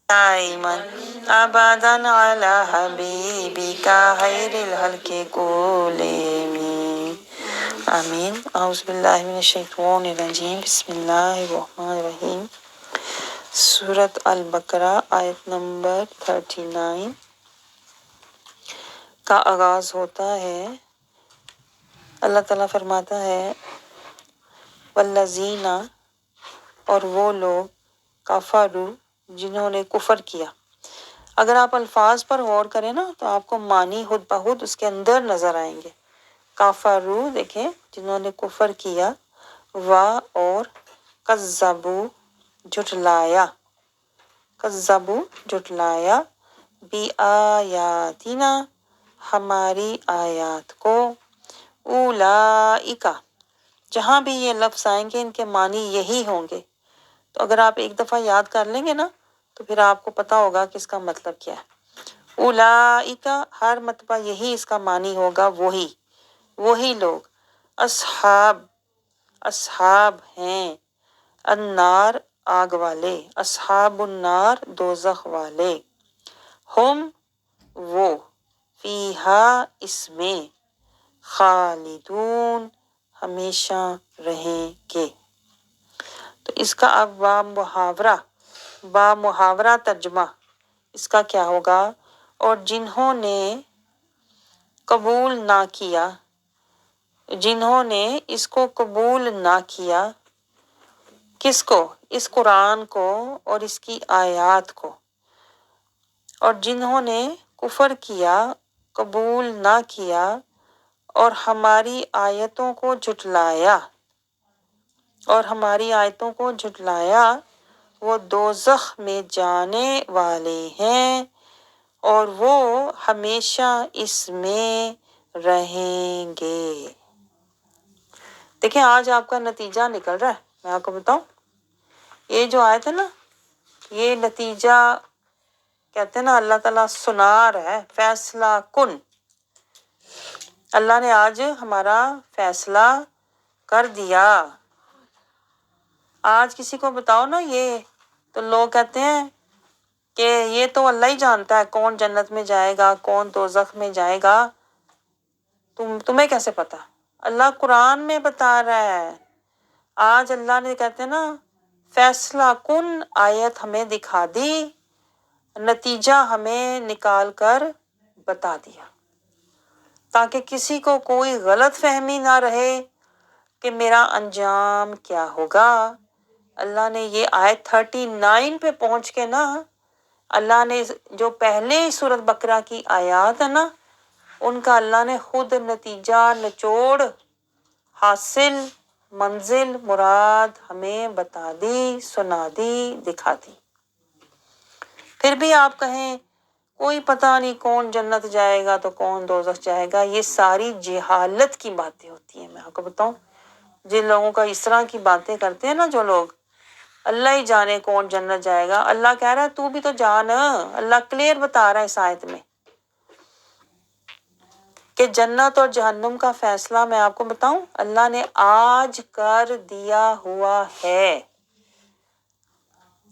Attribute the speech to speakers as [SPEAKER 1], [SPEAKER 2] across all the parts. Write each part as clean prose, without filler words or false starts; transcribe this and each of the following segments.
[SPEAKER 1] دائما أبدا على حبيبك خير الخلق كلهم آمین۔ اعوذ باللہ من الشیطان الرجیم، بسم اللہ الرحمن الرحیم۔ سورۃ البقرہ آیت نمبر 39 کا آغاز ہوتا ہے۔ اللہ تعالیٰ فرماتا ہے والذین، اور وہ لوگ کفروا، جنہوں نے کفر کیا۔ اگر آپ الفاظ پر غور کریں نا تو آپ کو معنی خود بخود اس کے اندر نظر آئیں گے۔ کفروا دیکھیں، جنہوں نے کفر کیا، اور کذبوا، جھٹلایا، کذبوا جھٹلایا، بآیاتنا، ہماری آیات کو، اولئک، جہاں بھی یہ لفظ آئیں گے ان کے معنی یہی ہوں گے۔ تو اگر آپ ایک دفعہ یاد کر لیں گے نا تو پھر آپ کو پتا ہوگا کہ اس کا مطلب کیا ہے۔ اولئک، ہر مرتبہ یہی اس کا معنی ہوگا، وہی لوگ، اصحاب ہیں، النار، آگ والے، اصحاب النار، دوزخ والے، ہم، وہ، فیہا، اس میں، خالدون، ہمیشہ رہیں گے۔ تو اس کا اب با محاورہ ترجمہ اس کا کیا ہوگا؟ اور جنہوں نے قبول نہ کیا، جنہوں نے اس کو قبول نہ کیا، کس کو؟ اس قرآن کو اور اس کی آیات کو، اور جنہوں نے کفر کیا، قبول نہ کیا اور ہماری آیتوں کو جھٹلایا، وہ دوزخ میں جانے والے ہیں اور وہ ہمیشہ اس میں رہیں گے۔ دیکھیں آج آپ کا نتیجہ نکل رہا ہے، میں آپ کو بتاؤں، یہ جو آیت ہے نا، یہ نتیجہ کہتے ہیں نا اللہ تعالیٰ سنا رہا ہے، فیصلہ کن۔ اللہ نے آج ہمارا فیصلہ کر دیا۔ آج کسی کو بتاؤ نا یہ، تو لوگ کہتے ہیں کہ یہ تو اللہ ہی جانتا ہے کون جنت میں جائے گا، کون دوزخ میں جائے گا، تمہیں کیسے پتا؟ اللہ قرآن میں بتا رہا ہے۔ آج اللہ نے کہتے ہیں نا فیصلہ کن آیت ہمیں دکھا دی، نتیجہ ہمیں نکال کر بتا دیا، تاکہ کسی کو کوئی غلط فہمی نہ رہے کہ میرا انجام کیا ہوگا۔ اللہ نے یہ آیت 39 پہ پہنچ کے نا، اللہ نے جو پہلے سورۃ بقرہ کی آیات ہے نا، ان کا اللہ نے خود نتیجہ، نچوڑ، حاصل، منزل، مراد ہمیں بتا دی، سنا دی، دکھا دی۔ پھر بھی آپ کہیں کوئی پتہ نہیں کون جنت جائے گا تو کون دوزخ جائے گا، یہ ساری جہالت کی باتیں ہوتی ہیں۔ میں آپ کو بتاؤں، جن لوگوں کا اس طرح کی باتیں کرتے ہیں نا، جو لوگ اللہ ہی جانے کون جنت جائے گا، اللہ کہہ رہا ہے تو بھی تو جان، اللہ کلیئر بتا رہا ہے اس آیت میں کہ جنت اور جہنم کا فیصلہ میں آپ کو بتاؤں اللہ نے آج کر دیا ہوا ہے۔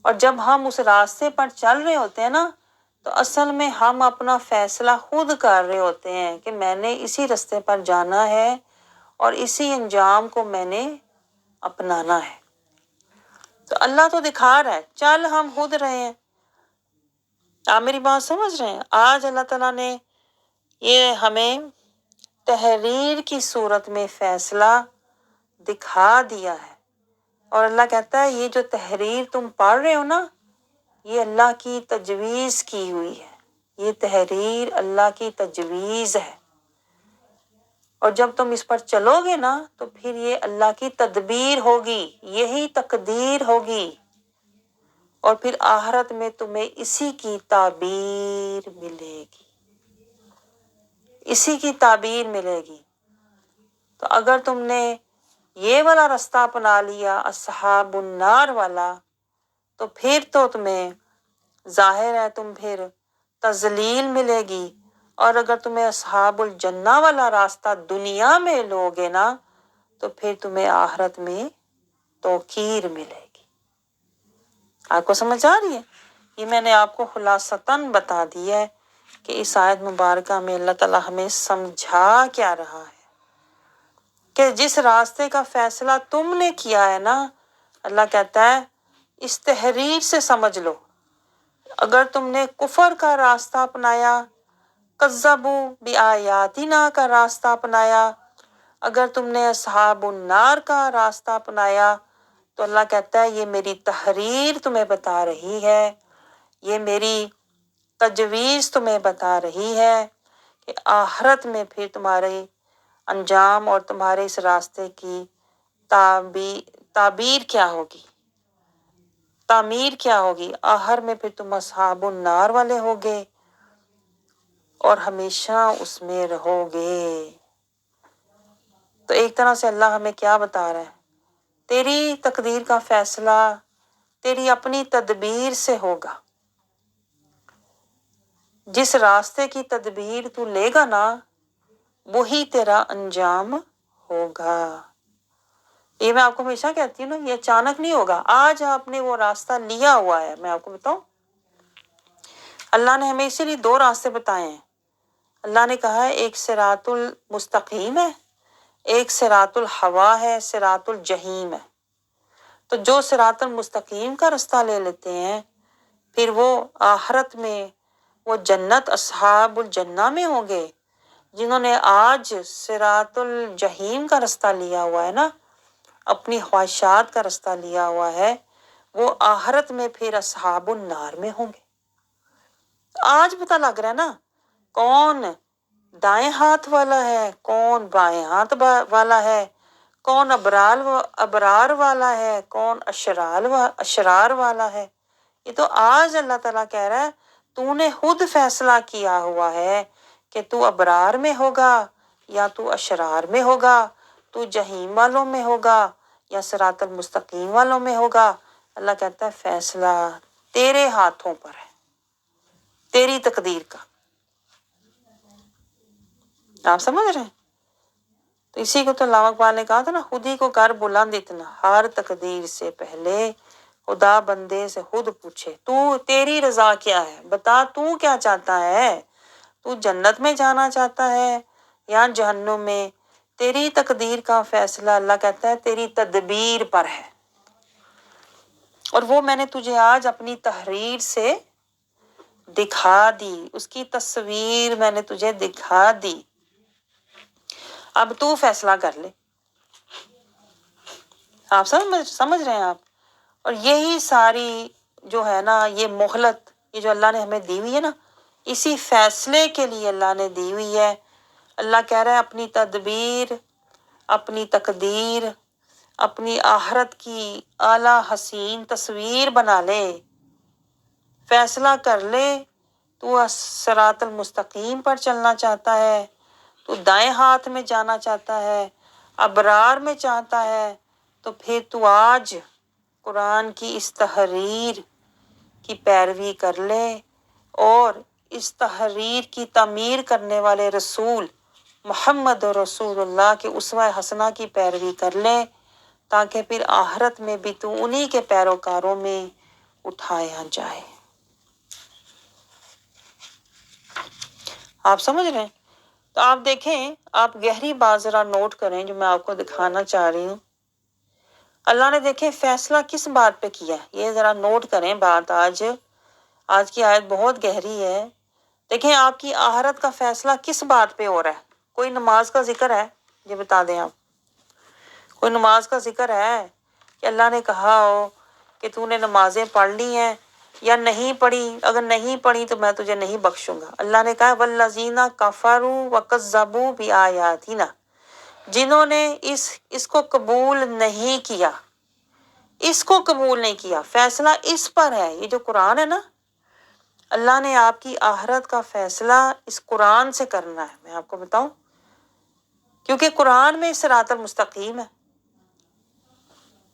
[SPEAKER 1] اور جب ہم اس راستے پر چل رہے ہوتے ہیں نا تو اصل میں ہم اپنا فیصلہ خود کر رہے ہوتے ہیں کہ میں نے اسی راستے پر جانا ہے اور اسی انجام کو میں نے اپنانا ہے۔ تو اللہ تو دکھا رہا ہے، چل ہم خود رہے ہیں۔ آپ میری بات سمجھ رہے ہیں؟ آج اللہ تعالیٰ نے یہ ہمیں تحریر کی صورت میں فیصلہ دکھا دیا ہے، اور اللہ کہتا ہے یہ جو تحریر تم پڑھ رہے ہو نا، یہ اللہ کی تجویز کی ہوئی ہے، یہ تحریر اللہ کی تجویز ہے، اور جب تم اس پر چلو گے نا تو پھر یہ اللہ کی تدبیر ہوگی، یہی تقدیر ہوگی، اور پھر آخرت میں تمہیں اسی کی تعبیر ملے گی، اسی کی تعبیر ملے گی۔ تو اگر تم نے یہ والا راستہ اپنا لیا، اصحاب النار والا، تو پھر تو تمہیں ظاہر ہے تم پھر تذلیل ملے گی، اور اگر تمہیں اصحاب الجنہ والا راستہ دنیا میں لوگے نا تو پھر تمہیں آخرت میں توقیر ملے گی۔ آپ کو سمجھ آ رہی ہے؟ یہ میں نے آپ کو خلاصتاً بتا دیا ہے کہ اس آیت مبارکہ میں اللہ تعالیٰ ہمیں سمجھا کیا رہا ہے کہ جس راستے کا فیصلہ تم نے کیا ہے نا، اللہ کہتا ہے اس تحریر سے سمجھ لو، اگر تم نے کفر کا راستہ اپنایا، کذبوا بآیاتنا کا راستہ اپنایا، اگر تم نے اصحاب النار کا راستہ اپنایا، تو اللہ کہتا ہے یہ میری تحریر تمہیں بتا رہی ہے، یہ میری تجویز تمہیں بتا رہی ہے کہ آخرت میں پھر تمہارے انجام اور تمہارے اس راستے کی تعبیر کیا ہوگی، تعمیر کیا ہوگی، آخر میں پھر تم اصحاب النار والے ہوگے اور ہمیشہ اس میں رہو گے۔ تو ایک طرح سے اللہ ہمیں کیا بتا رہا ہے، تیری تقدیر کا فیصلہ تیری اپنی تدبیر سے ہوگا، جس راستے کی تدبیر تو لے گا نا وہی تیرا انجام ہوگا۔ یہ میں آپ کو ہمیشہ کہتی ہوں نا، یہ اچانک نہیں ہوگا۔ آج آپ نے وہ راستہ لیا ہوا ہے، میں آپ کو بتاؤں، اللہ نے ہمیں اسی لیے دو راستے بتائے ہیں۔ اللہ نے کہا ہے ایک صراط المستقیم ہے، ایک صراط الہوا ہے، صراط الجحیم ہے۔ تو جو صراط المستقیم کا راستہ لے لیتے ہیں پھر وہ آخرت میں وہ جنت اصحاب الجنہ میں ہوں گے، جنہوں نے آج صراط الجحیم کا راستہ لیا ہوا ہے نا، اپنی خواہشات کا راستہ لیا ہوا ہے، وہ آخرت میں پھر اصحاب النار میں ہوں گے۔ آج پتہ لگ رہا ہے نا کون دائیں ہاتھ والا ہے، کون بائیں ہاتھ والا ہے، کون ابرار والا ہے، کون اشرار والا ہے۔ یہ تو آج اللہ تعالیٰ کہہ رہا ہے تو نے خود فیصلہ کیا ہوا ہے کہ تو ابرار میں ہوگا یا تو اشرار میں ہوگا، تو جہنم والوں میں ہوگا یا صراط المستقیم والوں میں ہوگا۔ اللہ کہتا ہے فیصلہ تیرے ہاتھوں پر ہے، تیری تقدیر کا۔ آپ سمجھ رہے ہیں؟ تو اسی کو تو علامہ اقبال نے کہا تھا نا، خود ہی کو کر بلند اتنا، ہر تقدیر سے پہلے خدا بندے سے خود پوچھے تو تیری رضا کیا ہے، بتا تو کیا چاہتا ہے، تو جنت میں جانا چاہتا ہے یا جہنم میں؟ تیری تقدیر کا فیصلہ اللہ کہتا ہے تیری تدبیر پر ہے، اور وہ میں نے تجھے آج اپنی تحریر سے دکھا دی، اس کی تصویر میں نے تجھے دکھا دی، اب تو فیصلہ کر لے۔ آپ سمجھ رہے ہیں آپ؟ اور یہی ساری جو ہے نا یہ مہلت، یہ جو اللہ نے ہمیں دی ہوئی ہے نا، اسی فیصلے کے لیے اللہ نے دی ہوئی ہے۔ اللہ کہہ رہا ہے اپنی تدبیر، اپنی تقدیر، اپنی آخرت کی اعلیٰ حسین تصویر بنا لے، فیصلہ کر لے، تو صراط المستقیم پر چلنا چاہتا ہے، تو دائیں ہاتھ میں جانا چاہتا ہے، ابرار میں چاہتا ہے، تو پھر تو آج قرآن کی اس تحریر کی پیروی کر لے اور اس تحریر کی تعمیر کرنے والے رسول محمد رسول اللہ کے اسوہ حسنہ کی پیروی کر لے، تاکہ پھر آخرت میں بھی تو انہی کے پیروکاروں میں اٹھایا جائے۔ آپ سمجھ رہے ہیں؟ تو آپ دیکھیں، آپ گہری بات ذرا نوٹ کریں جو میں آپ کو دکھانا چاہ رہی ہوں۔ اللہ نے دیکھیں فیصلہ کس بات پہ کیا ہے، یہ ذرا نوٹ کریں بات۔ آج کی آیت بہت گہری ہے۔ دیکھیں آپ کی آخرت کا فیصلہ کس بات پہ ہو رہا ہے۔ کوئی نماز کا ذکر ہے؟ یہ بتا دیں آپ، کوئی نماز کا ذکر ہے کہ اللہ نے کہا ہو کہ تو نے نمازیں پڑھ لی ہیں یا نہیں پڑھی؟ اگر نہیں پڑھی تو میں تجھے نہیں بخشوں گا۔ اللہ نے کہا والذین کفروا وکذبوا بآیاتنا، جنہوں نے اس کو قبول نہیں کیا، اس کو قبول نہیں کیا، فیصلہ اس پر ہے۔ یہ جو قرآن ہے نا، اللہ نے آپ کی آخرت کا فیصلہ اس قرآن سے کرنا ہے۔ میں آپ کو بتاؤں، کیونکہ قرآن میں صراط المستقیم ہے،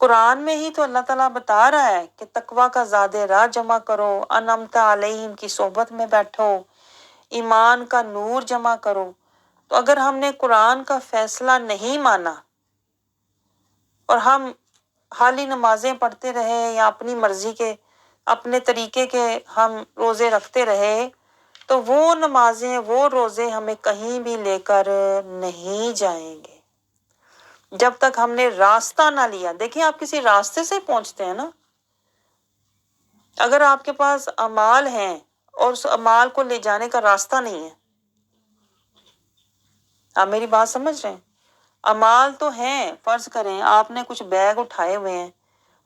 [SPEAKER 1] قرآن میں ہی تو اللہ تعالیٰ بتا رہا ہے کہ تقویٰ کا زاد راہ جمع کرو، انعمت علیہم کی صحبت میں بیٹھو، ایمان کا نور جمع کرو۔ تو اگر ہم نے قرآن کا فیصلہ نہیں مانا اور ہم خالی نمازیں پڑھتے رہے یا اپنی مرضی کے اپنے طریقے کے ہم روزے رکھتے رہے تو وہ نمازیں وہ روزے ہمیں کہیں بھی لے کر نہیں جائیں گے جب تک ہم نے راستہ نہ لیا۔ دیکھیں آپ کسی راستے سے پہنچتے ہیں نا، اگر آپ کے پاس اعمال ہیں اور اس اعمال کو لے جانے کا راستہ نہیں ہے، آپ میری بات سمجھ رہے ہیں؟ اعمال تو ہیں، فرض کریں آپ نے کچھ بیگ اٹھائے ہوئے ہیں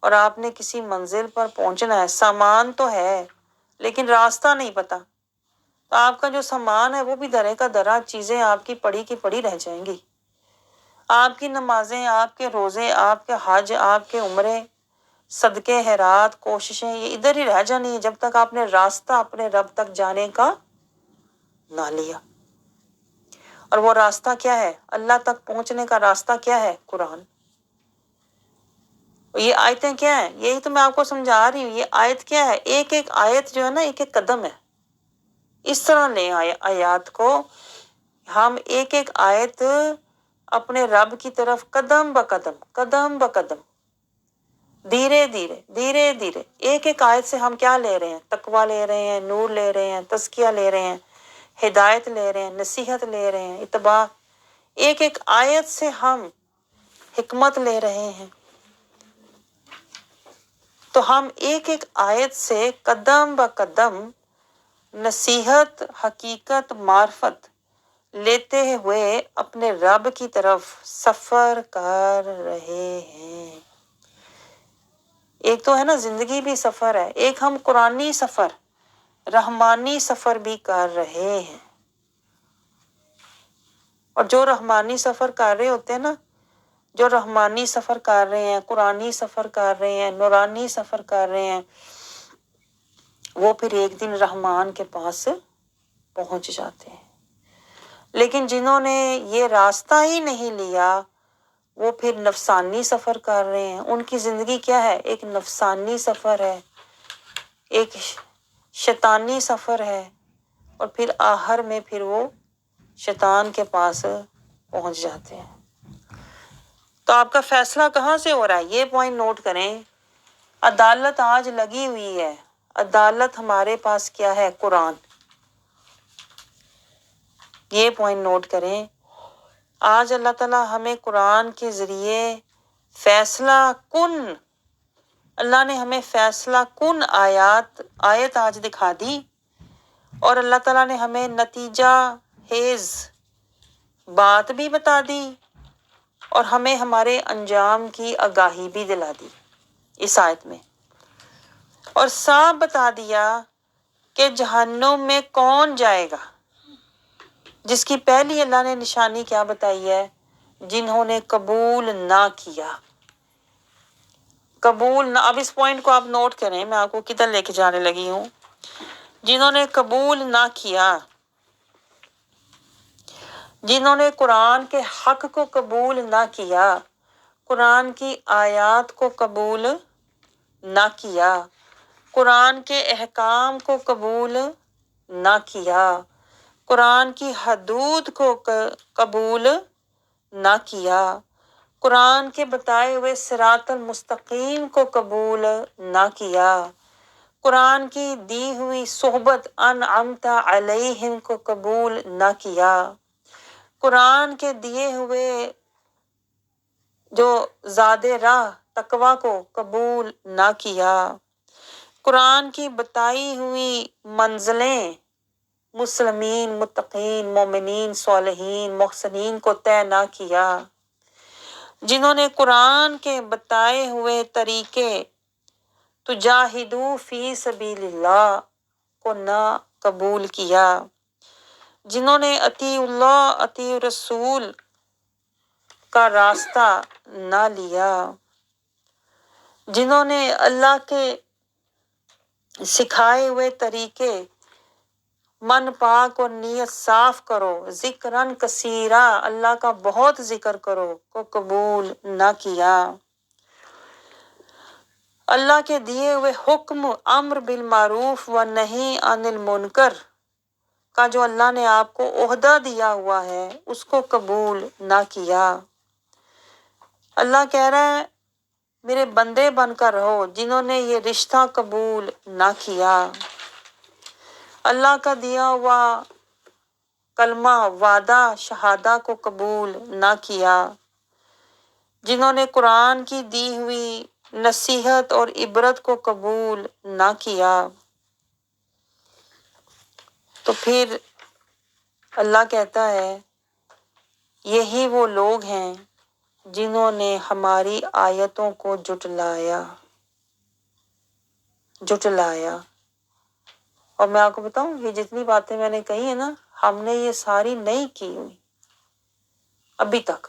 [SPEAKER 1] اور آپ نے کسی منزل پر پہنچنا ہے، سامان تو ہے لیکن راستہ نہیں پتا، تو آپ کا جو سامان ہے وہ بھی درے کا درا، چیزیں آپ کی پڑی کی پڑی رہ جائیں گی۔ آپ کی نمازیں، آپ کے روزے، آپ کے حج، آپ کے عمرے، صدقے خیرات، کوششیں، یہ ادھر ہی رہ جانی ہے جب تک آپ نے راستہ اپنے رب تک جانے کا نہ لیا۔ اور وہ راستہ کیا ہے؟ اللہ تک پہنچنے کا راستہ کیا ہے؟ قرآن۔ یہ آیتیں کیا ہیں؟ یہی تو میں آپ کو سمجھا رہی ہوں۔ یہ آیت کیا ہے؟ ایک ایک آیت جو ہے نا ایک ایک قدم ہے۔ اس طرح لیں آیات کو، ہم ایک ایک آیت اپنے رب کی طرف قدم بقدم دھیرے دھیرے ایک ایک آیت سے ہم کیا لے رہے ہیں؟ تقویٰ لے رہے ہیں، نور لے رہے ہیں، تزکیہ لے رہے ہیں، ہدایت لے رہے ہیں، نصیحت لے رہے ہیں، اتباع۔ ایک ایک آیت سے ہم حکمت لے رہے ہیں۔ تو ہم ایک ایک آیت سے قدم بقدم نصیحت، حقیقت، معرفت لیتے ہوئے اپنے رب کی طرف سفر کر رہے ہیں۔ ایک تو ہے نا زندگی بھی سفر ہے، ایک ہم قرآنی سفر، رحمانی سفر بھی کر رہے ہیں۔ اور جو رحمانی سفر کر رہے ہوتے ہیں نا، جو رحمانی سفر کر رہے ہیں، قرآنی سفر کر رہے ہیں، نورانی سفر کر رہے ہیں، وہ پھر ایک دن رحمان کے پاس پہنچ جاتے ہیں۔ لیکن جنہوں نے یہ راستہ ہی نہیں لیا، وہ پھر نفسانی سفر کر رہے ہیں۔ ان کی زندگی کیا ہے؟ ایک نفسانی سفر ہے، ایک شیطانی سفر ہے، اور پھر آخر میں پھر وہ شیطان کے پاس پہنچ جاتے ہیں۔ تو آپ کا فیصلہ کہاں سے ہو رہا ہے؟ یہ پوائنٹ نوٹ کریں۔ عدالت آج لگی ہوئی ہے۔ عدالت ہمارے پاس کیا ہے؟ قرآن۔ یہ پوائنٹ نوٹ کریں۔ آج اللہ تعالیٰ ہمیں قرآن کے ذریعے فیصلہ کن، اللہ نے ہمیں فیصلہ کن آیت آج دکھا دی، اور اللہ تعالیٰ نے ہمیں نتیجہ خیز بات بھی بتا دی، اور ہمیں ہمارے انجام کی آگاہی بھی دلا دی اس آیت میں، اور صاف بتا دیا کہ جہنم میں کون جائے گا، جس کی پہلی اللہ نے نشانی کیا بتائی ہے؟ جنہوں نے قبول نہ کیا۔ قبول نہ، اب اس پوائنٹ کو آپ نوٹ کریں، میں آپ کو کدھر لے کے جانے لگی ہوں۔ جنہوں نے قبول نہ کیا، جنہوں نے قرآن کے حق کو قبول نہ کیا، قرآن کی آیات کو قبول نہ کیا، قرآن کے احکام کو قبول نہ کیا، قرآن کی حدود کو قبول نہ کیا، قرآن کے بتائے ہوئے صراط المستقیم کو قبول نہ کیا، قرآن کی دی ہوئی صحبت انعمت علیہم کو قبول نہ کیا، قرآن کے دیے ہوئے جو زاد راہ تقویٰ کو قبول نہ کیا، قرآن کی بتائی ہوئی منزلیں مسلمین، متقین، مومنین، صالحین، محسنین کو طے نہ کیا، جنہوں نے قرآن کے بتائے ہوئے طریقے تجاہدوا فی سبیل اللہ کو نہ قبول کیا، جنہوں نے اطیع اللہ اطیع رسول کا راستہ نہ لیا، جنہوں نے اللہ کے سکھائے ہوئے طریقے من پاک اور نیت صاف کرو، ذکراً کثیرا، اللہ کا بہت ذکر کرو، کو قبول نہ کیا، اللہ کے دیے ہوئے حکم امر بالمعروف و نہی عن المنکر کا جو اللہ نے آپ کو عہدہ دیا ہوا ہے اس کو قبول نہ کیا۔ اللہ کہہ رہا ہے میرے بندے بن کر رہو جنہوں نے یہ رشتہ قبول نہ کیا، اللہ کا دیا ہوا کلمہ وعدہ شہادہ کو قبول نہ کیا، جنہوں نے قرآن کی دی ہوئی نصیحت اور عبرت کو قبول نہ کیا۔ تو پھر اللہ کہتا ہے یہی وہ لوگ ہیں جنہوں نے ہماری آیتوں کو جھٹلایا۔ اور میں آپ کو بتاؤں یہ جتنی باتیں میں نے کہی ہیں نا، ہم نے یہ ساری نہیں کی ہوئی ابھی تک۔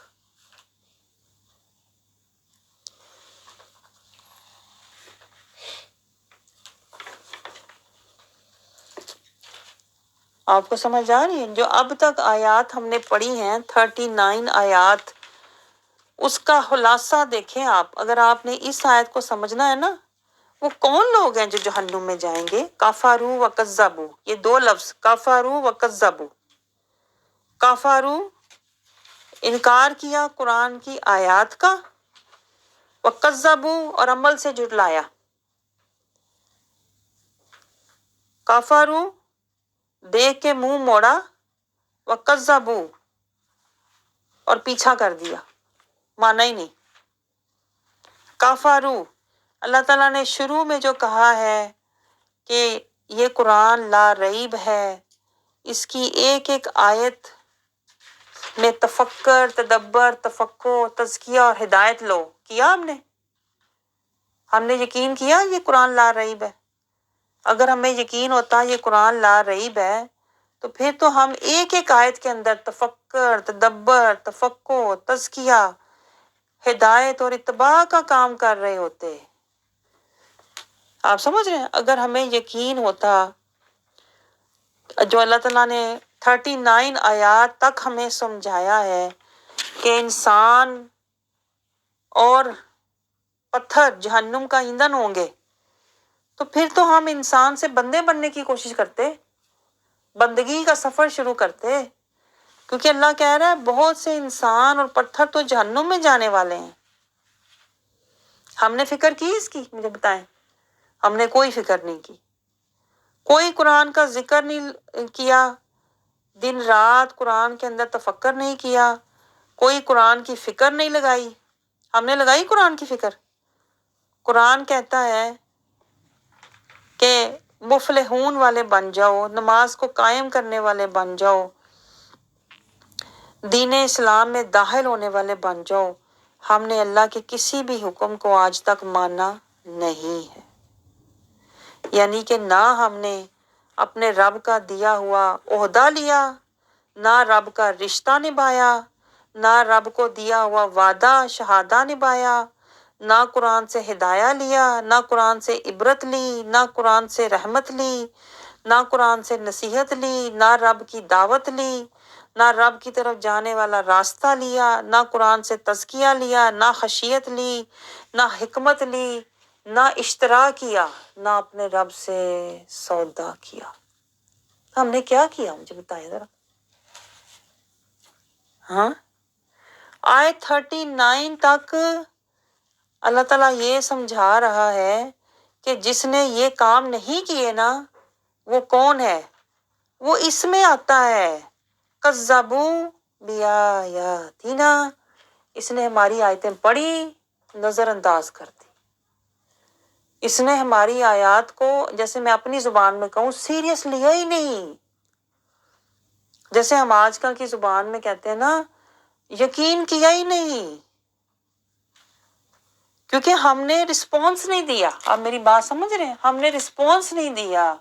[SPEAKER 1] آپ کو سمجھ آ رہی ہے؟ جو اب تک آیات ہم نے پڑھی ہیں 39 آیات، اس کا خلاصہ دیکھیں آپ۔ اگر آپ نے اس آیت کو سمجھنا ہے نا، وہ کون لوگ ہیں جو جہنم میں جائیں گے؟ کفروا وکذبوا، یہ دو لفظ کفروا وکذبوا۔ کفروا انکار کیا قرآن کی آیات کا، وکذبوا اور عمل سے جھٹلایا۔ کفروا دیکھ کے منہ موڑا، وکذبوا اور پیچھا کر دیا، مانا ہی نہیں۔ کفروا اللہ تعالیٰ نے شروع میں جو کہا ہے کہ یہ قرآن لا ریب ہے، اس کی ایک ایک آیت میں تفکر، تدبر، تفقہ، تزکیہ اور ہدایت لو کیا ہم نے یقین کیا یہ قرآن لا ریب ہے۔ اگر ہمیں یقین ہوتا یہ قرآن لا ریب ہے تو پھر تو ہم ایک ایک آیت کے اندر تفکر، تدبر، تفقہ، تزکیہ، ہدایت اور اتباع کا کام کر رہے ہوتے۔ آپ سمجھ رہے ہیں؟ اگر ہمیں یقین ہوتا جو اللہ تعالیٰ نے 39 آیات تک ہمیں سمجھایا ہے کہ انسان اور پتھر جہنم کا ایندھن ہوں گے، تو پھر تو ہم انسان سے بندے بننے کی کوشش کرتے، بندگی کا سفر شروع کرتے، کیونکہ اللہ کہہ رہا ہے بہت سے انسان اور پتھر تو جہنم میں جانے والے ہیں۔ ہم نے فکر کی اس کی؟ مجھے بتائیں۔ ہم نے کوئی فکر نہیں کی، کوئی قرآن کا ذکر نہیں کیا، دن رات قرآن کے اندر تفکر نہیں کیا، کوئی قرآن کی فکر نہیں لگائی۔ ہم نے لگائی قرآن کی فکر؟ قرآن کہتا ہے کہ مفلحون والے بن جاؤ، نماز کو قائم کرنے والے بن جاؤ، دین اسلام میں داخل ہونے والے بن جاؤ۔ ہم نے اللہ کے کسی بھی حکم کو آج تک مانا نہیں ہے، یعنی کہ نہ ہم نے اپنے رب کا دیا ہوا عہدہ لیا، نہ رب کا رشتہ نبھایا، نہ رب کو دیا ہوا وعدہ شہادہ نبھایا، نہ قرآن سے ہدایہ لیا، نہ قرآن سے عبرت لی، نہ قرآن سے رحمت لی، نہ قرآن سے نصیحت لی، نہ رب کی دعوت لی، نہ رب کی طرف جانے والا راستہ لیا، نہ قرآن سے تزکیہ لیا، نہ خشیت لی، نہ حکمت لی، نہ اشترا کیا، نہ اپنے رب سے سودا کیا۔ ہم نے کیا کیا؟ مجھے بتائیں ذرا۔ ہاں، آیت 39 تک اللہ تعالیٰ یہ سمجھا رہا ہے کہ جس نے یہ کام نہیں کیے نا، وہ کون ہے؟ وہ اس میں آتا ہے کذبوا بآیاتنا، اس نے ہماری آیتیں پڑھی، نظر انداز کر دی۔ اس نے ہماری آیات کو، جیسے میں اپنی زبان میں کہوں، سیریس لیا ہی نہیں۔ جیسے ہم آج کل کی زبان میں کہتے ہیں نا، یقین کیا ہی نہیں، کیونکہ ہم نے رسپانس نہیں دیا۔ آپ میری بات سمجھ رہے ہیں؟ ہم نے رسپانس نہیں دیا۔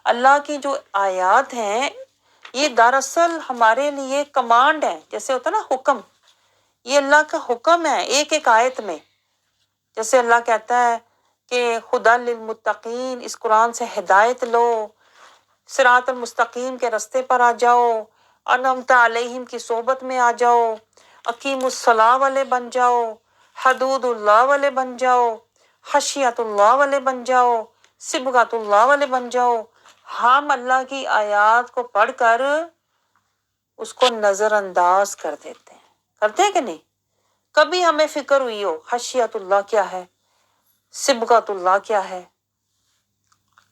[SPEAKER 1] اللہ کی جو آیات ہیں یہ دراصل ہمارے لیے کمانڈ ہے، جیسے ہوتا ہے نا حکم، یہ اللہ کا حکم ہے ایک ایک آیت میں۔ جیسے اللہ کہتا ہے کہ ہدی للمتقین، اس قرآن سے ہدایت لو، صراط المستقیم کے رستے پر آ جاؤ، انعمت علیہم کی صحبت میں آ جاؤ، اقیم الصلاۃ والے بن جاؤ، حدود اللہ والے بن جاؤ، خشیت اللہ والے بن جاؤ، صبغۃ اللہ والے بن جاؤ۔ ہم اللہ کی آیات کو پڑھ کر اس کو نظر انداز کر دیتے ہیں، کرتے ہیں کہ نہیں؟ کبھی ہمیں فکر ہوئی ہو خشیت اللہ کیا ہے، صبغۃ اللہ کیا ہے،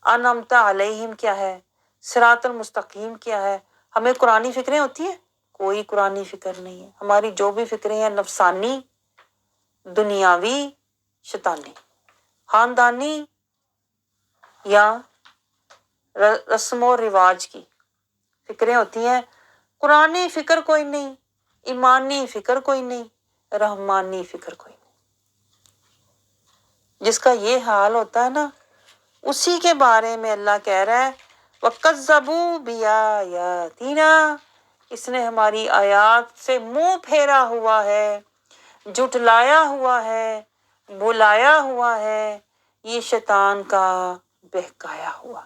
[SPEAKER 1] انعمت علیہم کیا ہے، صراط المستقیم کیا ہے. ہمیں قرآنی فکریں ہوتی ہیں؟ کوئی قرآنی فکر نہیں ہے. ہماری جو بھی فکریں ہیں نفسانی، دنیاوی، شیطانی، خاندانی یا رسم و رواج کی فکریں ہوتی ہیں. قرآنی فکر کوئی نہیں، ایمانی فکر کوئی نہیں، رحمانی فکر کوئی نہیں. جس کا یہ حال ہوتا ہے نا، اسی کے بارے میں اللہ کہہ رہا ہے وَكَذَّبُوا بِآيَاتِنَا، اس نے ہماری آیات سے منہ پھیرا ہوا ہے، جھٹلایا ہوا ہے، بلایا ہوا ہے. یہ شیطان کا بہکایا ہوا،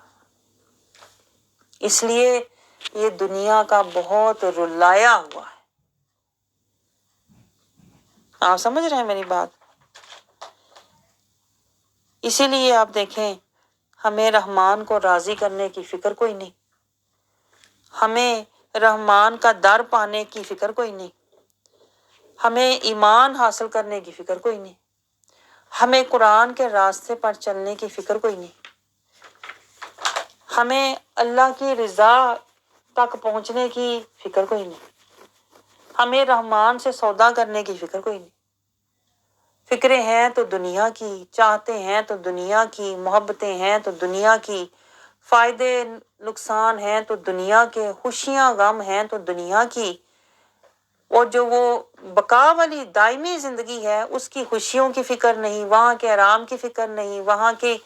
[SPEAKER 1] اس لیے یہ دنیا کا بہت رلایا ہوا ہے. آپ سمجھ رہے ہیں میری بات؟ اسی لیے آپ دیکھیں، ہمیں رحمان کو راضی کرنے کی فکر کوئی نہیں، ہمیں رحمان کا در پانے کی فکر کوئی نہیں، ہمیں ایمان حاصل کرنے کی فکر کوئی نہیں، ہمیں قرآن کے راستے پر چلنے کی فکر کوئی نہیں، ہمیں اللہ کی رضا تک پہنچنے کی فکر کوئی نہیں، ہمیں رحمان سے سودا کرنے کی فکر کوئی نہیں. فکریں ہیں تو دنیا کی، چاہتے ہیں تو دنیا کی، محبتیں ہیں تو دنیا کی، فائدے نقصان ہیں تو دنیا کے، خوشیاں غم ہیں تو دنیا کی. اور جو وہ بقا والی دائمی زندگی ہے اس کی خوشیوں کی فکر نہیں، وہاں کے آرام کی فکر نہیں، وہاں کے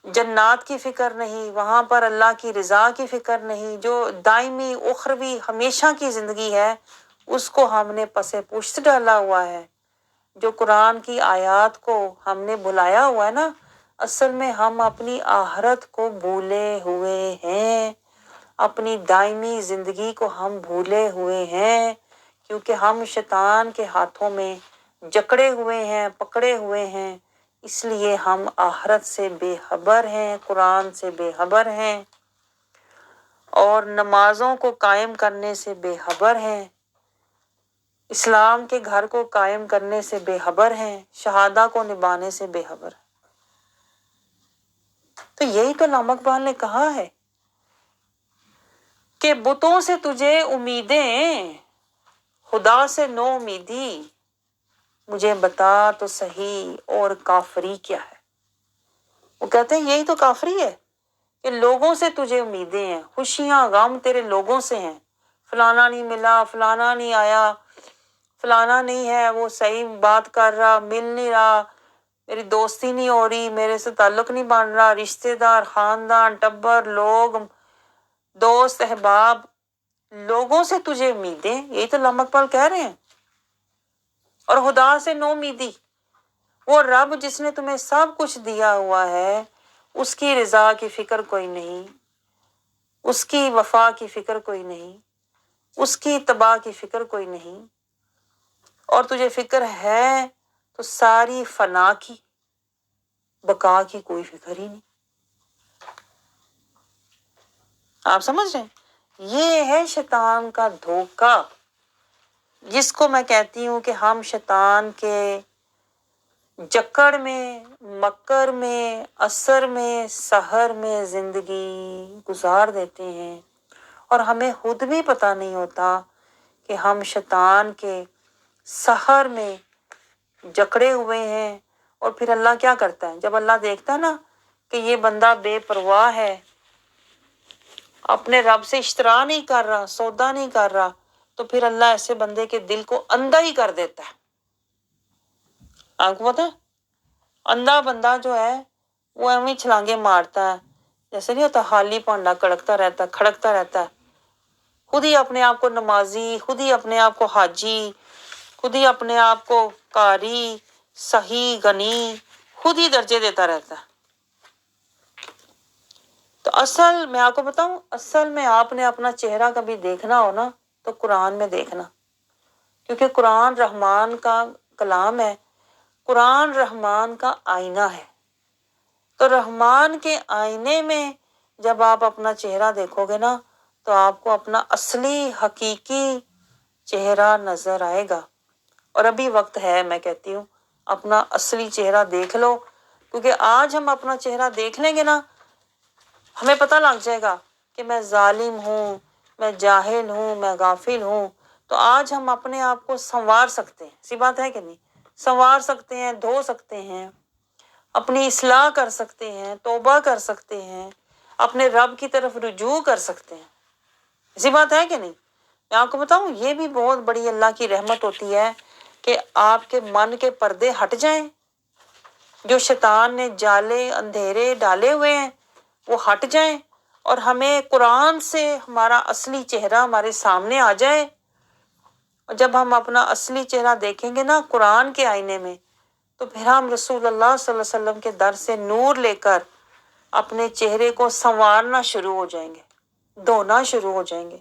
[SPEAKER 1] جنات کی فکر نہیں، وہاں پر اللہ کی رضا کی فکر نہیں. جو دائمی اخروی ہمیشہ کی زندگی ہے اس کو ہم نے پس پشت ڈالا ہوا ہے. جو قرآن کی آیات کو ہم نے بھلایا ہوا ہے نا، اصل میں ہم اپنی آخرت کو بھولے ہوئے ہیں، اپنی دائمی زندگی کو ہم بھولے ہوئے ہیں، کیونکہ ہم شیطان کے ہاتھوں میں جکڑے ہوئے ہیں، پکڑے ہوئے ہیں. اس لیے ہم آخرت سے بے خبر ہیں، قرآن سے بے خبر ہیں، اور نمازوں کو قائم کرنے سے بے خبر ہیں، اسلام کے گھر کو قائم کرنے سے بے خبر ہیں، شہادہ کو نبھانے سے بے خبر ہیں. تو یہی تو علامہ اقبال نے کہا ہے کہ بتوں سے تجھے امیدیں، خدا سے نو امیدی، مجھے بتا تو صحیح اور کافری کیا ہے. وہ کہتے ہیں یہی تو کافری ہے کہ لوگوں سے تجھے امیدیں ہیں، خوشیاں غم تیرے لوگوں سے ہیں. فلانا نہیں ملا، فلانا نہیں آیا، فلانا نہیں ہے وہ صحیح بات کر رہا، مل نہیں رہا، میری دوستی نہیں ہو رہی، میرے سے تعلق نہیں بن رہا، رشتہ دار، خاندان، ٹبر، لوگ، دوست، احباب، لوگوں سے تجھے امیدیں، یہی تو علامہ اقبال کہہ رہے ہیں. اور خدا سے نو امیدی، وہ رب جس نے تمہیں سب کچھ دیا ہوا ہے اس کی رضا کی فکر کوئی نہیں، اس کی وفا کی فکر کوئی نہیں، اس کی اتباع کی فکر کوئی نہیں. اور تجھے فکر ہے تو ساری فنا کی، بقا کی کوئی فکر ہی نہیں. آپ سمجھ رہے ہیں؟ یہ ہے شیطان کا دھوکہ، جس کو میں کہتی ہوں کہ ہم شیطان کے جکڑ میں، مکر میں، اثر میں، سحر میں زندگی گزار دیتے ہیں، اور ہمیں خود بھی پتہ نہیں ہوتا کہ ہم شیطان کے سحر میں جکڑے ہوئے ہیں. اور پھر اللہ کیا کرتا ہے؟ جب اللہ دیکھتا ہے نا کہ یہ بندہ بے پرواہ ہے، اپنے رب سے اشترا نہیں کر رہا، سودا نہیں کر رہا، تو پھر اللہ ایسے بندے کے دل کو اندھا ہی کر دیتا ہے. آپ کو پتا ہے اندھا بندہ جو ہے وہ ایویں چھلانگے مارتا ہے، جیسے نہیں ہوتا خالی پانڈا کڑکتا رہتا ہے، کھڑکتا رہتا ہے، خود ہی اپنے آپ کو نمازی، خود ہی اپنے آپ کو حاجی، خود ہی اپنے آپ کو قاری، صحیح، غنی، خود ہی درجے دیتا رہتا ہے. تو اصل میں آپ کو بتاؤں، اصل میں آپ نے اپنا چہرہ کبھی دیکھنا ہو نا تو قرآن میں دیکھنا، کیونکہ قرآن رحمان کا کلام ہے، قرآن رحمان کا آئینہ ہے. تو رحمان کے آئینے میں جب آپ اپنا چہرہ دیکھو گے نا تو آپ کو اپنا اصلی حقیقی چہرہ نظر آئے گا. اور ابھی وقت ہے، میں کہتی ہوں اپنا اصلی چہرہ دیکھ لو کیونکہ آج ہم اپنا چہرہ دیکھ لیں گے نا، ہمیں پتہ لگ جائے گا کہ میں ظالم ہوں، میں جاہل ہوں، میں غافل ہوں. تو آج ہم اپنے آپ کو سنوار سکتے ہیں. سی بات ہے کہ نہیں؟ سنوار سکتے ہیں، دھو سکتے ہیں، اپنی اصلاح کر سکتے ہیں، توبہ کر سکتے ہیں، اپنے رب کی طرف رجوع کر سکتے ہیں. ایسی بات ہے کہ نہیں؟ میں آپ کو بتاؤں، یہ بھی بہت بڑی اللہ کی رحمت ہوتی ہے کہ آپ کے من کے پردے ہٹ جائیں. جو شیطان نے جالے اندھیرے ڈالے ہوئے ہیں وہ ہٹ جائیں، اور ہمیں قرآن سے ہمارا اصلی چہرہ ہمارے سامنے آ جائے. اور جب ہم اپنا اصلی چہرہ دیکھیں گے نا قرآن کے آئینے میں، تو پھر ہم رسول اللہ صلی اللہ علیہ وسلم کے در سے نور لے کر اپنے چہرے کو سنوارنا شروع ہو جائیں گے، دھونا شروع ہو جائیں گے.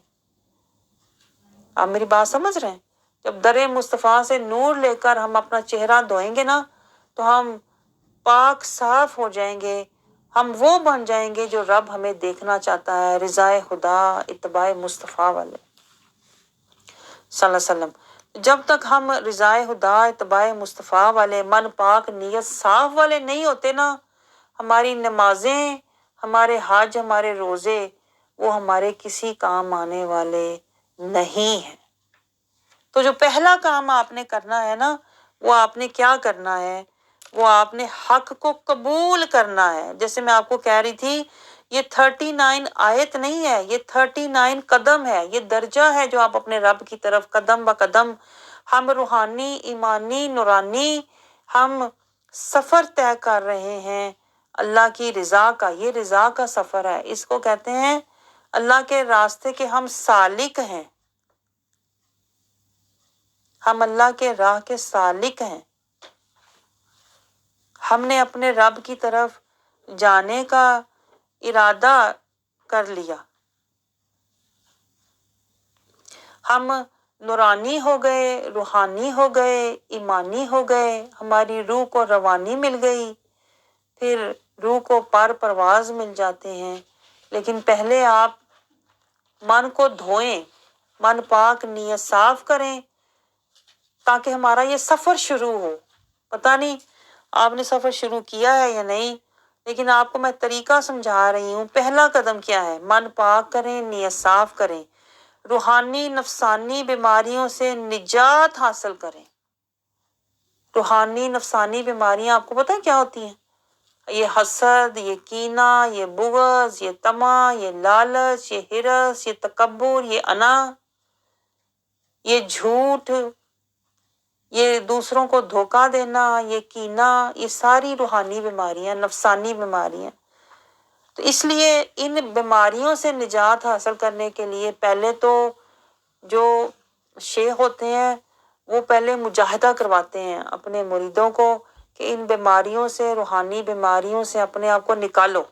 [SPEAKER 1] آپ میری بات سمجھ رہے ہیں؟ جب در مصطفیٰ سے نور لے کر ہم اپنا چہرہ دھوئیں گے نا، تو ہم پاک صاف ہو جائیں گے. ہم وہ بن جائیں گے جو رب ہمیں دیکھنا چاہتا ہے، رضائے خدا، اتباع مصطفیٰ والے صلی اللہ علیہ وسلم. جب تک ہم رضائے خدا، اتباع مصطفیٰ والے، من پاک، نیت صاف والے نہیں ہوتے نا، ہماری نمازیں، ہمارے حج، ہمارے روزے، وہ ہمارے کسی کام آنے والے نہیں ہیں. تو جو پہلا کام آپ نے کرنا ہے نا، وہ آپ نے کیا کرنا ہے؟ وہ آپ نے حق کو قبول کرنا ہے. جیسے میں آپ کو کہہ رہی تھی، یہ 39 آیت نہیں ہے، یہ 39 قدم ہے، یہ درجہ ہے جو آپ اپنے رب کی طرف قدم با قدم، ہم روحانی، ایمانی، نورانی، ہم سفر طے کر رہے ہیں اللہ کی رضا کا. یہ رضا کا سفر ہے، اس کو کہتے ہیں اللہ کے راستے کے ہم سالک ہیں، ہم اللہ کے راہ کے سالک ہیں. ہم نے اپنے رب کی طرف جانے کا ارادہ کر لیا. ہم نورانی ہو گئے، روحانی ہو گئے، ایمانی ہو گئے، ہماری روح کو روانی مل گئی، پھر روح کو پر پرواز مل جاتے ہیں. لیکن پہلے آپ من کو دھوئیں، من پاک، نیت صاف کریں، تاکہ ہمارا یہ سفر شروع ہو. پتہ نہیں آپ نے سفر شروع کیا ہے یا نہیں، لیکن آپ کو میں طریقہ سمجھا رہی ہوں. پہلا قدم کیا ہے؟ من پاک کریں، نیت صاف کریں، روحانی نفسانی بیماریوں سے نجات حاصل کریں. روحانی نفسانی بیماریاں آپ کو پتہ ہے کیا ہوتی ہیں؟ یہ حسد، یہ کینہ، یہ بغض، یہ طمع، یہ لالچ، یہ حرص، یہ تکبر، یہ انا، یہ جھوٹ، یہ دوسروں کو دھوکہ دینا، یہ کینہ، یہ ساری روحانی بیماریاں، نفسانی بیماریاں. تو اس لیے ان بیماریوں سے نجات حاصل کرنے کے لیے پہلے تو جو شیخ ہوتے ہیں وہ پہلے مجاہدہ کرواتے ہیں اپنے مریدوں کو کہ ان بیماریوں سے، روحانی بیماریوں سے اپنے آپ کو نکالو،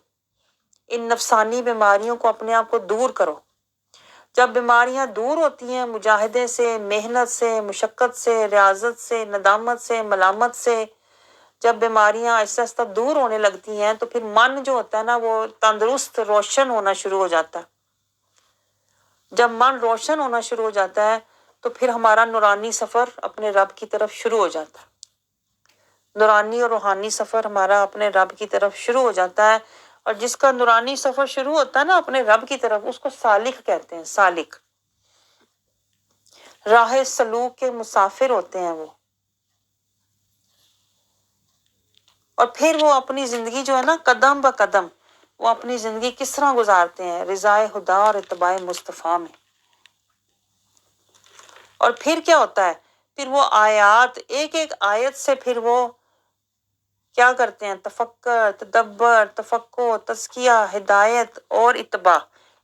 [SPEAKER 1] ان نفسانی بیماریوں کو اپنے آپ کو دور کرو. جب بیماریاں دور ہوتی ہیں مجاہدے سے، محنت سے، مشقت سے، ریاضت سے، ندامت سے، ملامت سے، جب بیماریاں آہستہ آہستہ دور ہونے لگتی ہیں تو پھر من جو ہوتا ہے نا وہ تندرست، روشن ہونا شروع ہو جاتا ہے. جب من روشن ہونا شروع ہو جاتا ہے تو پھر ہمارا نورانی سفر اپنے رب کی طرف شروع ہو جاتا ہے. نورانی اور روحانی سفر ہمارا اپنے رب کی طرف شروع ہو جاتا ہے. اور جس کا نورانی سفر شروع ہوتا ہے نا اپنے رب کی طرف، اس کو سالک کہتے ہیں. سالک، راہ سلوک کے مسافر ہوتے ہیں وہ. اور پھر وہ اپنی زندگی جو ہے نا قدم بہ قدم وہ اپنی زندگی کس طرح گزارتے ہیں؟ رضائے خدا اور اتباع مصطفیٰ میں. اور پھر کیا ہوتا ہے؟ پھر وہ آیات، ایک ایک آیت سے پھر وہ کیا کرتے ہیں؟ تفکر، تدبر، تفقہ، تزکیہ، ہدایت اور اتباع.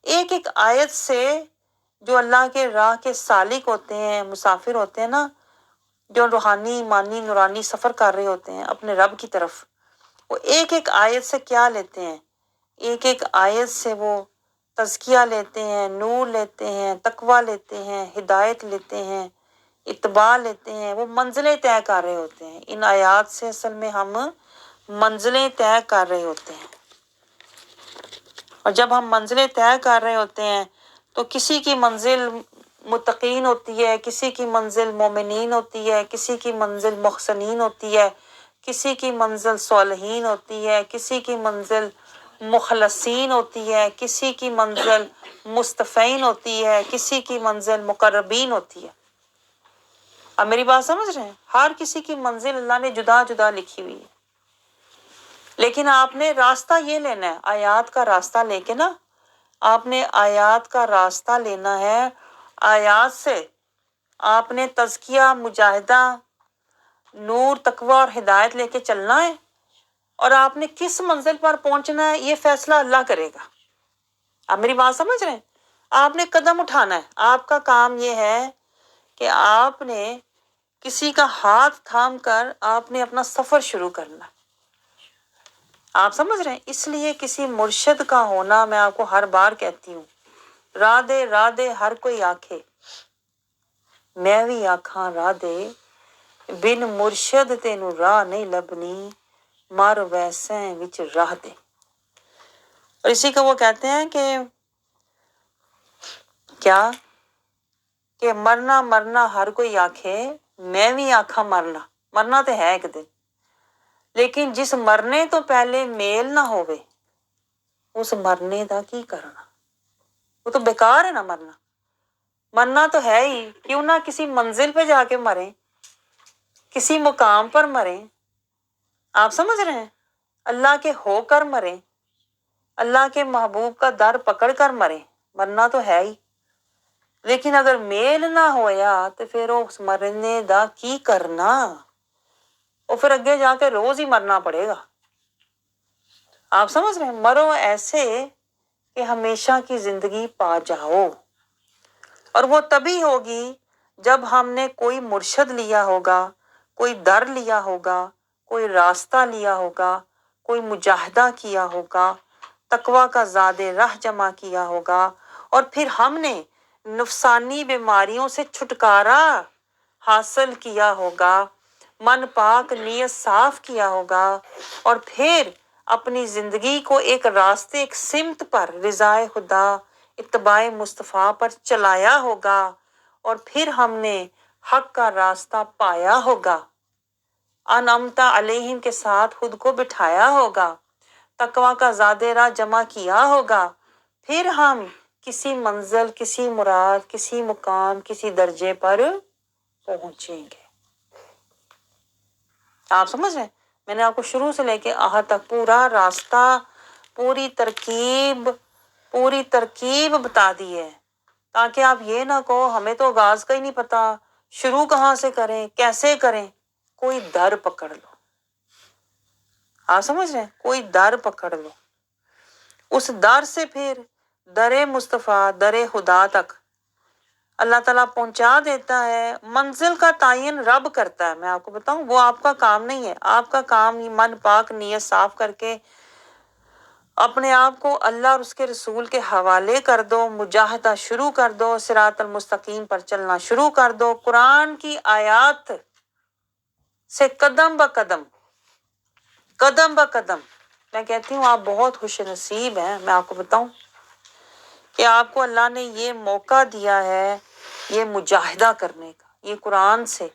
[SPEAKER 1] ایک ایک آیت سے جو اللہ کے راہ کے سالک ہوتے ہیں، مسافر ہوتے ہیں نا، جو روحانی، ایمانی، نورانی سفر کر رہے ہوتے ہیں اپنے رب کی طرف، وہ ایک ایک آیت سے کیا لیتے ہیں؟ ایک ایک آیت سے وہ تزکیہ لیتے ہیں، نور لیتے ہیں، تقویٰ لیتے ہیں، ہدایت لیتے ہیں، اتباع لیتے ہیں. وہ منزلیں طے کر رہے ہوتے ہیں. ان آیات سے اصل میں ہم منزلیں طے کر رہے ہوتے ہیں. اور جب ہم منزلیں طے کر رہے ہوتے ہیں تو کسی کی منزل متقین ہوتی ہے، کسی کی منزل مومنین ہوتی ہے، کسی کی منزل محسنین ہوتی ہے، کسی کی منزل صالحین ہوتی ہے، کسی کی منزل مخلصین ہوتی ہے، کسی کی منزل مصطفین ہوتی ہے، کسی کی منزل مقربین ہوتی ہے۔ اب میری بات سمجھ رہے ہیں؟ ہر کسی کی منزل اللہ نے جدا جدا لکھی ہوئی ہے، لیکن آپ نے راستہ یہ لینا ہے، آیات کا راستہ لے کے نا، آپ نے آیات کا راستہ لینا ہے، آیات سے آپ نے تزکیہ، مجاہدہ، نور، تقوی اور ہدایت لے کے چلنا ہے، اور آپ نے کس منزل پر پہنچنا ہے یہ فیصلہ اللہ کرے گا۔ آپ میری بات سمجھ رہے ہیں؟ آپ نے قدم اٹھانا ہے، آپ کا کام یہ ہے کہ آپ نے کسی کا ہاتھ تھام کر آپ نے اپنا سفر شروع کرنا ہے۔ آپ سمجھ رہے ہیں؟ اس لیے کسی مرشد کا ہونا، میں آپ کو ہر بار کہتی ہوں، راہ دے ہر کوئی آکھے، میں بھی آکھاں راہ دے، بن مرشد تینوں راہ نہیں لبنی، مر ویسے وچ راہ دے۔ اور اسی کو وہ کہتے ہیں کہ کیا کہ مرنا مرنا ہر کوئی آکھے، میں بھی آکھاں مرنا، مرنا تو ہے ایک دن، لیکن جس مرنے تو پہلے میل نہ ہوئے اس مرنے دا کی کرنا؟ وہ تو بیکار ہے نا مرنا۔ مرنا تو ہے ہی، کیوں نہ کسی منزل پہ جا کے مریں، کسی مقام پر مریں۔ آپ سمجھ رہے ہیں؟ اللہ کے ہو کر مریں، اللہ کے محبوب کا در پکڑ کر مریں، مرنا تو ہے ہی، لیکن اگر میل نہ ہویا تو پھر اس مرنے دا کی کرنا؟ اور پھر اگے جا کے روز ہی مرنا پڑے گا۔ آپ سمجھ رہے ہیں؟ مرو ایسے کہ ہمیشہ کی زندگی پا جاؤ، اور وہ تبھی ہوگی جب ہم نے کوئی مرشد لیا ہوگا، کوئی در لیا ہوگا، کوئی راستہ لیا ہوگا، کوئی مجاہدہ کیا ہوگا، تقوی کا زاد راہ جمع کیا ہوگا، اور پھر ہم نے نفسانی بیماریوں سے چھٹکارا حاصل کیا ہوگا، من پاک نیت صاف کیا ہوگا، اور پھر اپنی زندگی کو ایک راستے، ایک سمت پر، رضائے خدا، اتباع مصطفیٰ پر چلایا ہوگا، اور پھر ہم نے حق کا راستہ پایا ہوگا، انعمتا علیہم کے ساتھ خود کو بٹھایا ہوگا، تقوی کا زاد راہ جمع کیا ہوگا، پھر ہم کسی منزل، کسی مراد، کسی مقام، کسی درجے پر پہنچیں گے۔ آپ سمجھ رہے ہیں؟ میں نے آپ کو شروع سے لے کے آخر تک پورا راستہ، پوری ترکیب بتا دی ہے، تاکہ آپ یہ نہ کہو ہمیں تو آغاز کا ہی نہیں پتا، شروع کہاں سے کریں، کیسے کریں۔ کوئی در پکڑ لو۔ آپ سمجھ رہے ہیں؟ کوئی در پکڑ لو، اس در سے پھر در مصطفیٰ، در خدا تک اللہ تعالیٰ پہنچا دیتا ہے۔ منزل کا تعین رب کرتا ہے، میں آپ کو بتاؤں، وہ آپ کا کام نہیں ہے۔ آپ کا کام ہی من پاک نیت صاف کر کے اپنے آپ کو اللہ اور اس کے رسول کے حوالے کر دو، مجاہدہ شروع کر دو، صراط المستقیم پر چلنا شروع کر دو، قرآن کی آیات سے قدم بہ قدم میں کہتی ہوں آپ بہت خوش نصیب ہیں۔ میں آپ کو بتاؤں کہ آپ کو اللہ نے یہ موقع دیا ہے یہ مجاہدہ کرنے کا، یہ قرآن سے،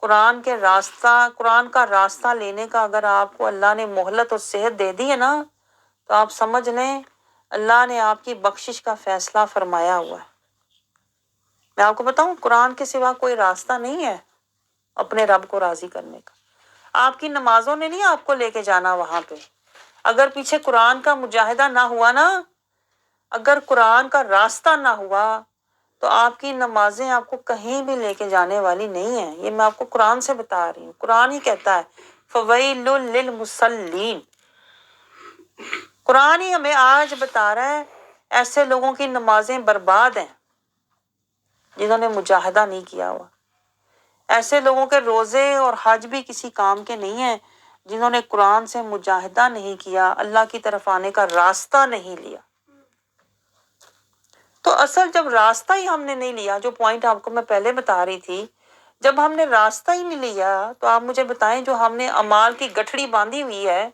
[SPEAKER 1] قرآن کا راستہ لینے کا۔ اگر آپ کو اللہ نے مہلت اور صحت دے دی ہے نا، تو آپ سمجھ لیں اللہ نے آپ کی بخشش کا فیصلہ فرمایا ہوا ہے۔ میں آپ کو بتاؤں قرآن کے سوا کوئی راستہ نہیں ہے اپنے رب کو راضی کرنے کا۔ آپ کی نمازوں نے نہیں آپ کو لے کے جانا وہاں پہ۔ اگر پیچھے قرآن کا مجاہدہ نہ ہوا نا، اگر قرآن کا راستہ نہ ہوا، تو آپ کی نمازیں آپ کو کہیں بھی لے کے جانے والی نہیں ہیں۔ یہ میں آپ کو قرآن سے بتا رہی ہوں، قرآن ہی کہتا ہے فویل للمصلین۔ قرآن ہی ہمیں آج بتا رہا ہے ایسے لوگوں کی نمازیں برباد ہیں جنہوں نے مجاہدہ نہیں کیا ہوا۔ ایسے لوگوں کے روزے اور حج بھی کسی کام کے نہیں ہیں جنہوں نے قرآن سے مجاہدہ نہیں کیا، اللہ کی طرف آنے کا راستہ نہیں لیا۔ تو اصل جب راستہ ہی ہم نے نہیں لیا، جو پوائنٹ آپ کو میں پہلے بتا رہی تھی، جب ہم نے راستہ ہی نہیں لیا، تو آپ مجھے بتائیں جو ہم نے اعمال کی گٹھڑی باندھی ہوئی ہے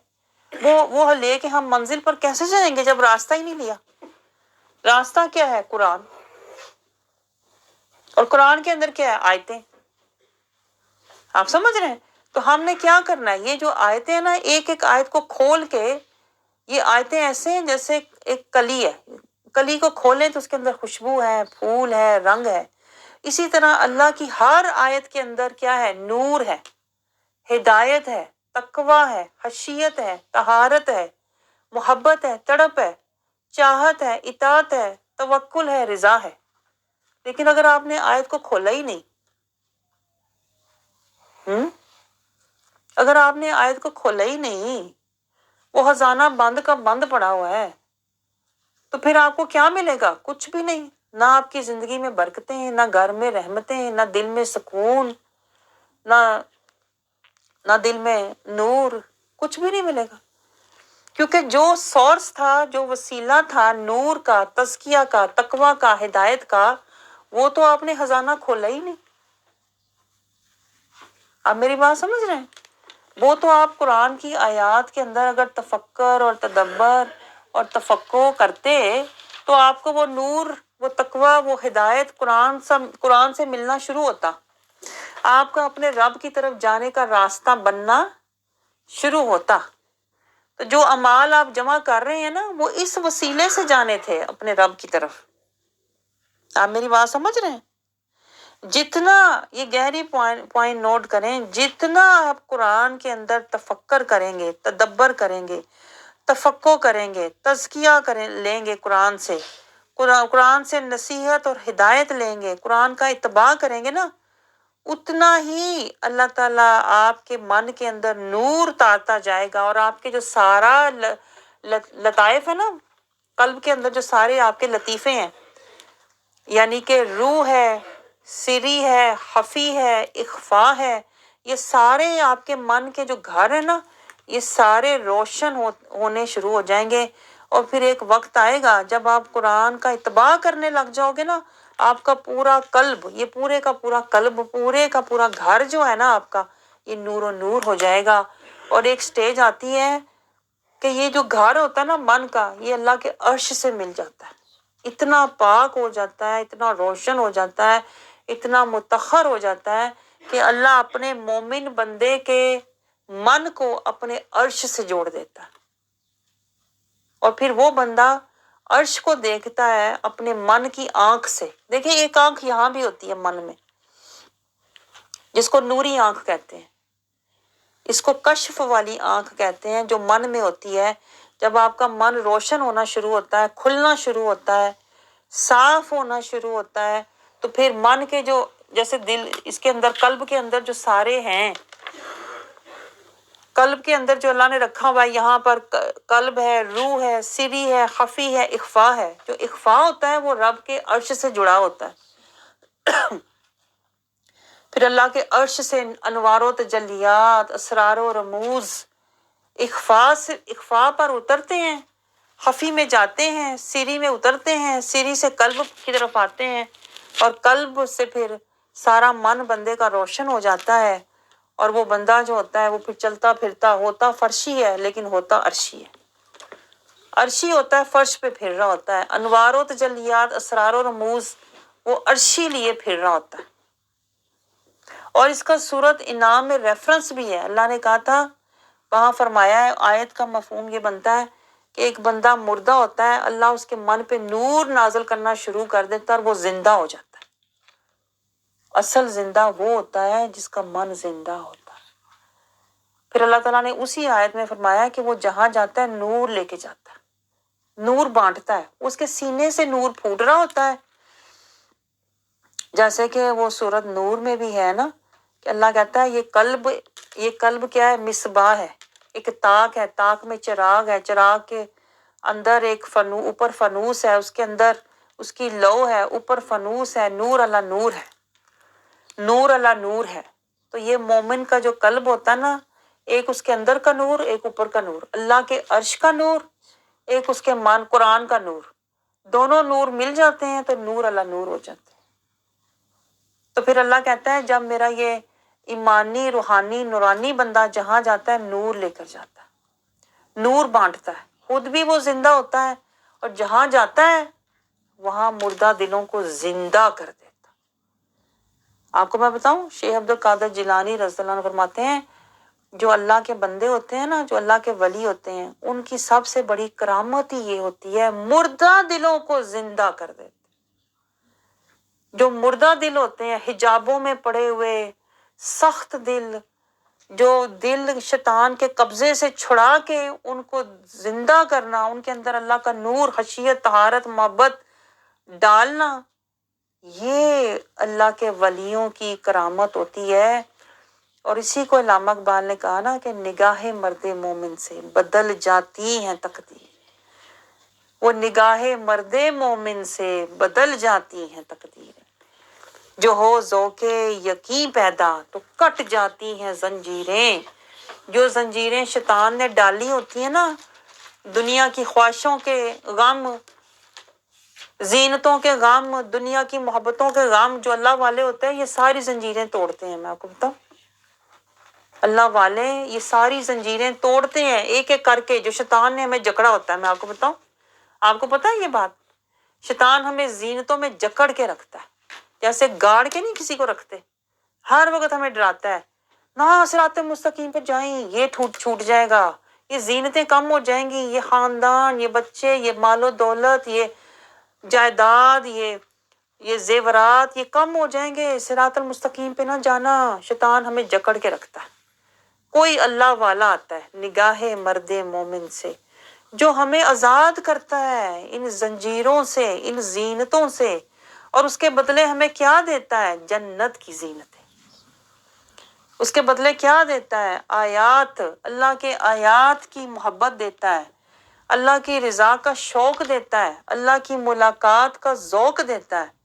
[SPEAKER 1] وہ لے کے ہم منزل پر کیسے جائیں گے جب راستہ ہی نہیں لیا؟ راستہ کیا ہے؟ قرآن۔ اور قرآن کے اندر کیا ہے؟ آیتیں۔ آپ سمجھ رہے ہیں؟ تو ہم نے کیا کرنا ہے؟ یہ جو آیتیں ہیں نا، ایک ایک آیت کو کھول کے، یہ آیتیں ایسے ہیں جیسے ایک کلی ہے، کلی کو کھولیں تو اس کے اندر خوشبو ہے، پھول ہے، رنگ ہے۔ اسی طرح اللہ کی ہر آیت کے اندر کیا ہے؟ نور ہے، ہدایت ہے، تقویٰ ہے، خشیت ہے، طہارت ہے، محبت ہے، تڑپ ہے، چاہت ہے، اطاعت ہے، توکل ہے، رضا ہے۔ لیکن اگر آپ نے آیت کو کھولا ہی نہیں، اگر آپ نے آیت کو کھولا ہی نہیں، وہ خزانہ بند کا بند پڑا ہوا ہے، تو پھر آپ کو کیا ملے گا؟ کچھ بھی نہیں۔ نہ آپ کی زندگی میں برکتیں، نہ گھر میں رحمتیں، نہ دل میں سکون، نہ نہ دل میں نور، کچھ بھی نہیں ملے گا۔ کیونکہ جو سورس تھا، جو وسیلہ تھا نور کا، تزکیہ کا، تقویٰ کا، ہدایت کا، وہ تو آپ نے خزانہ کھولا ہی نہیں۔ آپ میری بات سمجھ رہے ہیں؟ وہ تو آپ قرآن کی آیات کے اندر اگر تفکر اور تدبر اور تفقع کرتے تو آپ کو وہ نور، وہ تقویٰ، وہ ہدایت قرآن سے ملنا شروع ہوتا، آپ کا اپنے رب کی طرف جانے کا راستہ بننا شروع ہوتا۔ تو جو اعمال آپ جمع کر رہے ہیں نا، وہ اس وسیلے سے جانے تھے اپنے رب کی طرف۔ آپ میری بات سمجھ رہے ہیں؟ جتنا، یہ گہری پوائنٹ نوٹ کریں، جتنا آپ قرآن کے اندر تفکر کریں گے، تدبر کریں گے، تفقع کریں گے، تزکیہ لیں گے قرآن سے، قرآن سے نصیحت اور ہدایت لیں گے، قرآن کا اتباع کریں گے نا، اتنا ہی اللہ تعالیٰ آپ کے من کے اندر نور اتارتا جائے گا، اور آپ کے جو سارا لطائف ہے نا، قلب کے اندر جو سارے آپ کے لطیفے ہیں، یعنی کہ روح ہے، سری ہے، خفی ہے، اخفا ہے، یہ سارے آپ کے من کے جو گھر ہیں نا، یہ سارے روشن ہونے شروع ہو جائیں گے۔ اور پھر ایک وقت آئے گا جب آپ قرآن کا اتباع کرنے لگ جاؤ گے نا، آپ کا پورا قلب، یہ پورے کا پورا قلب، پورے کا پورا گھر جو ہے نا آپ کا، یہ نور و نور ہو جائے گا۔ اور ایک سٹیج آتی ہے کہ یہ جو گھر ہوتا ہے نا من کا، یہ اللہ کے عرش سے مل جاتا ہے، اتنا پاک ہو جاتا ہے، اتنا روشن ہو جاتا ہے، اتنا مطہر ہو جاتا ہے کہ اللہ اپنے مومن بندے کے من کو اپنے عرش سے جوڑ دیتا ہے، اور پھر وہ بندہ عرش کو دیکھتا ہے اپنے من کی آنکھ سے۔ دیکھیں، ایک آنکھ یہاں بھی ہوتی ہے من میں، جس کو نوری آنکھ کہتے ہیں، اس کو کشف والی آنکھ کہتے ہیں، جو من میں ہوتی ہے۔ جب آپ کا من روشن ہونا شروع ہوتا ہے، کھلنا شروع ہوتا ہے، صاف ہونا شروع ہوتا ہے، تو پھر من کے جو، جیسے دل، اس کے اندر، قلب کے اندر جو سارے ہیں، قلب کے اندر جو اللہ نے رکھا ہوا ہے، یہاں پر قلب ہے، روح ہے، سری ہے، خفی ہے، اخفا ہے۔ جو اخفا ہوتا ہے وہ رب کے عرش سے جڑا ہوتا ہے۔ پھر اللہ کے عرش سے انوار و تجلیات، اسرار و رموز اخفا پر اترتے ہیں، خفی میں جاتے ہیں، سری میں اترتے ہیں، سری سے قلب کی طرف آتے ہیں، اور قلب سے پھر سارا من بندے کا روشن ہو جاتا ہے، اور وہ بندہ جو ہوتا ہے وہ پھر چلتا پھرتا، ہوتا فرشی ہے لیکن ہوتا عرشی ہے، عرشی ہوتا ہے، فرش پہ پھر رہا ہوتا ہے، انوار و تجلیات، اسرار و رموز، وہ عرشی لیے پھر رہا ہوتا ہے۔ اور اس کا سورت انعام میں ریفرنس بھی ہے۔ اللہ نے کہا تھا، وہاں فرمایا ہے، آیت کا مفہوم یہ بنتا ہے کہ ایک بندہ مردہ ہوتا ہے، اللہ اس کے من پہ نور نازل کرنا شروع کر دیتا ہے، اور وہ زندہ ہو جاتا ہے۔ اصل زندہ وہ ہوتا ہے جس کا من زندہ ہوتا ہے۔ پھر اللہ تعالیٰ نے اسی آیت میں فرمایا کہ وہ جہاں جاتا ہے نور لے کے جاتا ہے، نور بانٹتا ہے، اس کے سینے سے نور پھوٹ رہا ہوتا ہے۔ جیسے کہ وہ سورت نور میں بھی ہے نا، کہ اللہ کہتا ہے یہ قلب کیا ہے؟ مصباح ہے، ایک تاک ہے، تاک میں چراغ ہے، چراغ کے اندر ایک اوپر فانوس ہے، اس کے اندر اس کی لو ہے، اوپر فانوس ہے، نور اللہ نور ہے، نور اللہ نور ہے۔ تو یہ مومن کا جو قلب ہوتا ہے نا، ایک اس کے اندر کا نور، ایک اوپر کا نور، اللہ کے عرش کا نور، ایک اس کے من قرآن کا نور، دونوں نور مل جاتے ہیں تو نور اللہ نور ہو جاتے ہیں۔ تو پھر اللہ کہتا ہے، جب میرا یہ ایمانی، روحانی، نورانی بندہ جہاں جاتا ہے نور لے کر جاتا ہے، نور بانٹتا ہے، خود بھی وہ زندہ ہوتا ہے، اور جہاں جاتا ہے وہاں مردہ دلوں کو زندہ کر دیتا۔ آپ کو میں بتاؤں، شیخ عبد القادر جیلانی رضی اللہ عنہ فرماتے ہیں، جو اللہ کے بندے ہوتے ہیں نا، جو اللہ کے ولی ہوتے ہیں، ان کی سب سے بڑی کرامت ہی یہ ہوتی ہے، مردہ دلوں کو زندہ کر دیتے۔ جو مردہ دل ہوتے ہیں، حجابوں میں پڑے ہوئے سخت دل، جو دل شیطان کے قبضے سے چھڑا کے ان کو زندہ کرنا، ان کے اندر اللہ کا نور، خشیت، طہارت، محبت ڈالنا، یہ اللہ کے ولیوں کی کرامت ہوتی ہے۔ اور اسی کو علامہ اقبال نے کہا نا کہ نگاہ مرد مومن سے بدل جاتی ہیں تقدیر، وہ نگاہ مرد مومن سے بدل جاتی ہیں تقدیر، جو ہو ذوق یقین پیدا تو کٹ جاتی ہیں زنجیریں۔ جو زنجیریں شیطان نے ڈالی ہوتی ہیں نا، دنیا کی خواہشوں کے غم، زینتوں کے غم، دنیا کی محبتوں کے غم، جو اللہ والے ہوتے ہیں یہ ساری زنجیریں توڑتے ہیں۔ میں آپ کو بتاؤں، اللہ والے یہ ساری زنجیریں توڑتے ہیں ایک ایک کر کے، جو شیطان نے ہمیں جکڑا ہوتا ہے۔ میں آپ کو بتاؤں، آپ کو پتہ ہے یہ بات، شیطان ہمیں زینتوں میں جکڑ کے رکھتا ہے، جیسے گاڑ کے نہیں کسی کو رکھتے، ہر وقت ہمیں ڈراتا ہے، نہ صراط مستقیم پہ جائیں، یہ چھوٹ جائے گا، یہ زینتیں کم ہو جائیں گی، یہ خاندان، یہ بچے، یہ مال و دولت، یہ جائیداد، یہ زیورات، یہ کم ہو جائیں گے، صراط المستقیم پہ نہ جانا۔ شیطان ہمیں جکڑ کے رکھتا ہے۔ کوئی اللہ والا آتا ہے نگاہ مرد مومن سے، جو ہمیں آزاد کرتا ہے ان زنجیروں سے، ان زینتوں سے، اور اس کے بدلے ہمیں کیا دیتا ہے؟ جنت کی زینتیں۔ اس کے بدلے کیا دیتا ہے؟ آیات، اللہ کے آیات کی محبت دیتا ہے، اللہ کی رضا کا شوق دیتا ہے، اللہ کی ملاقات کا ذوق دیتا ہے۔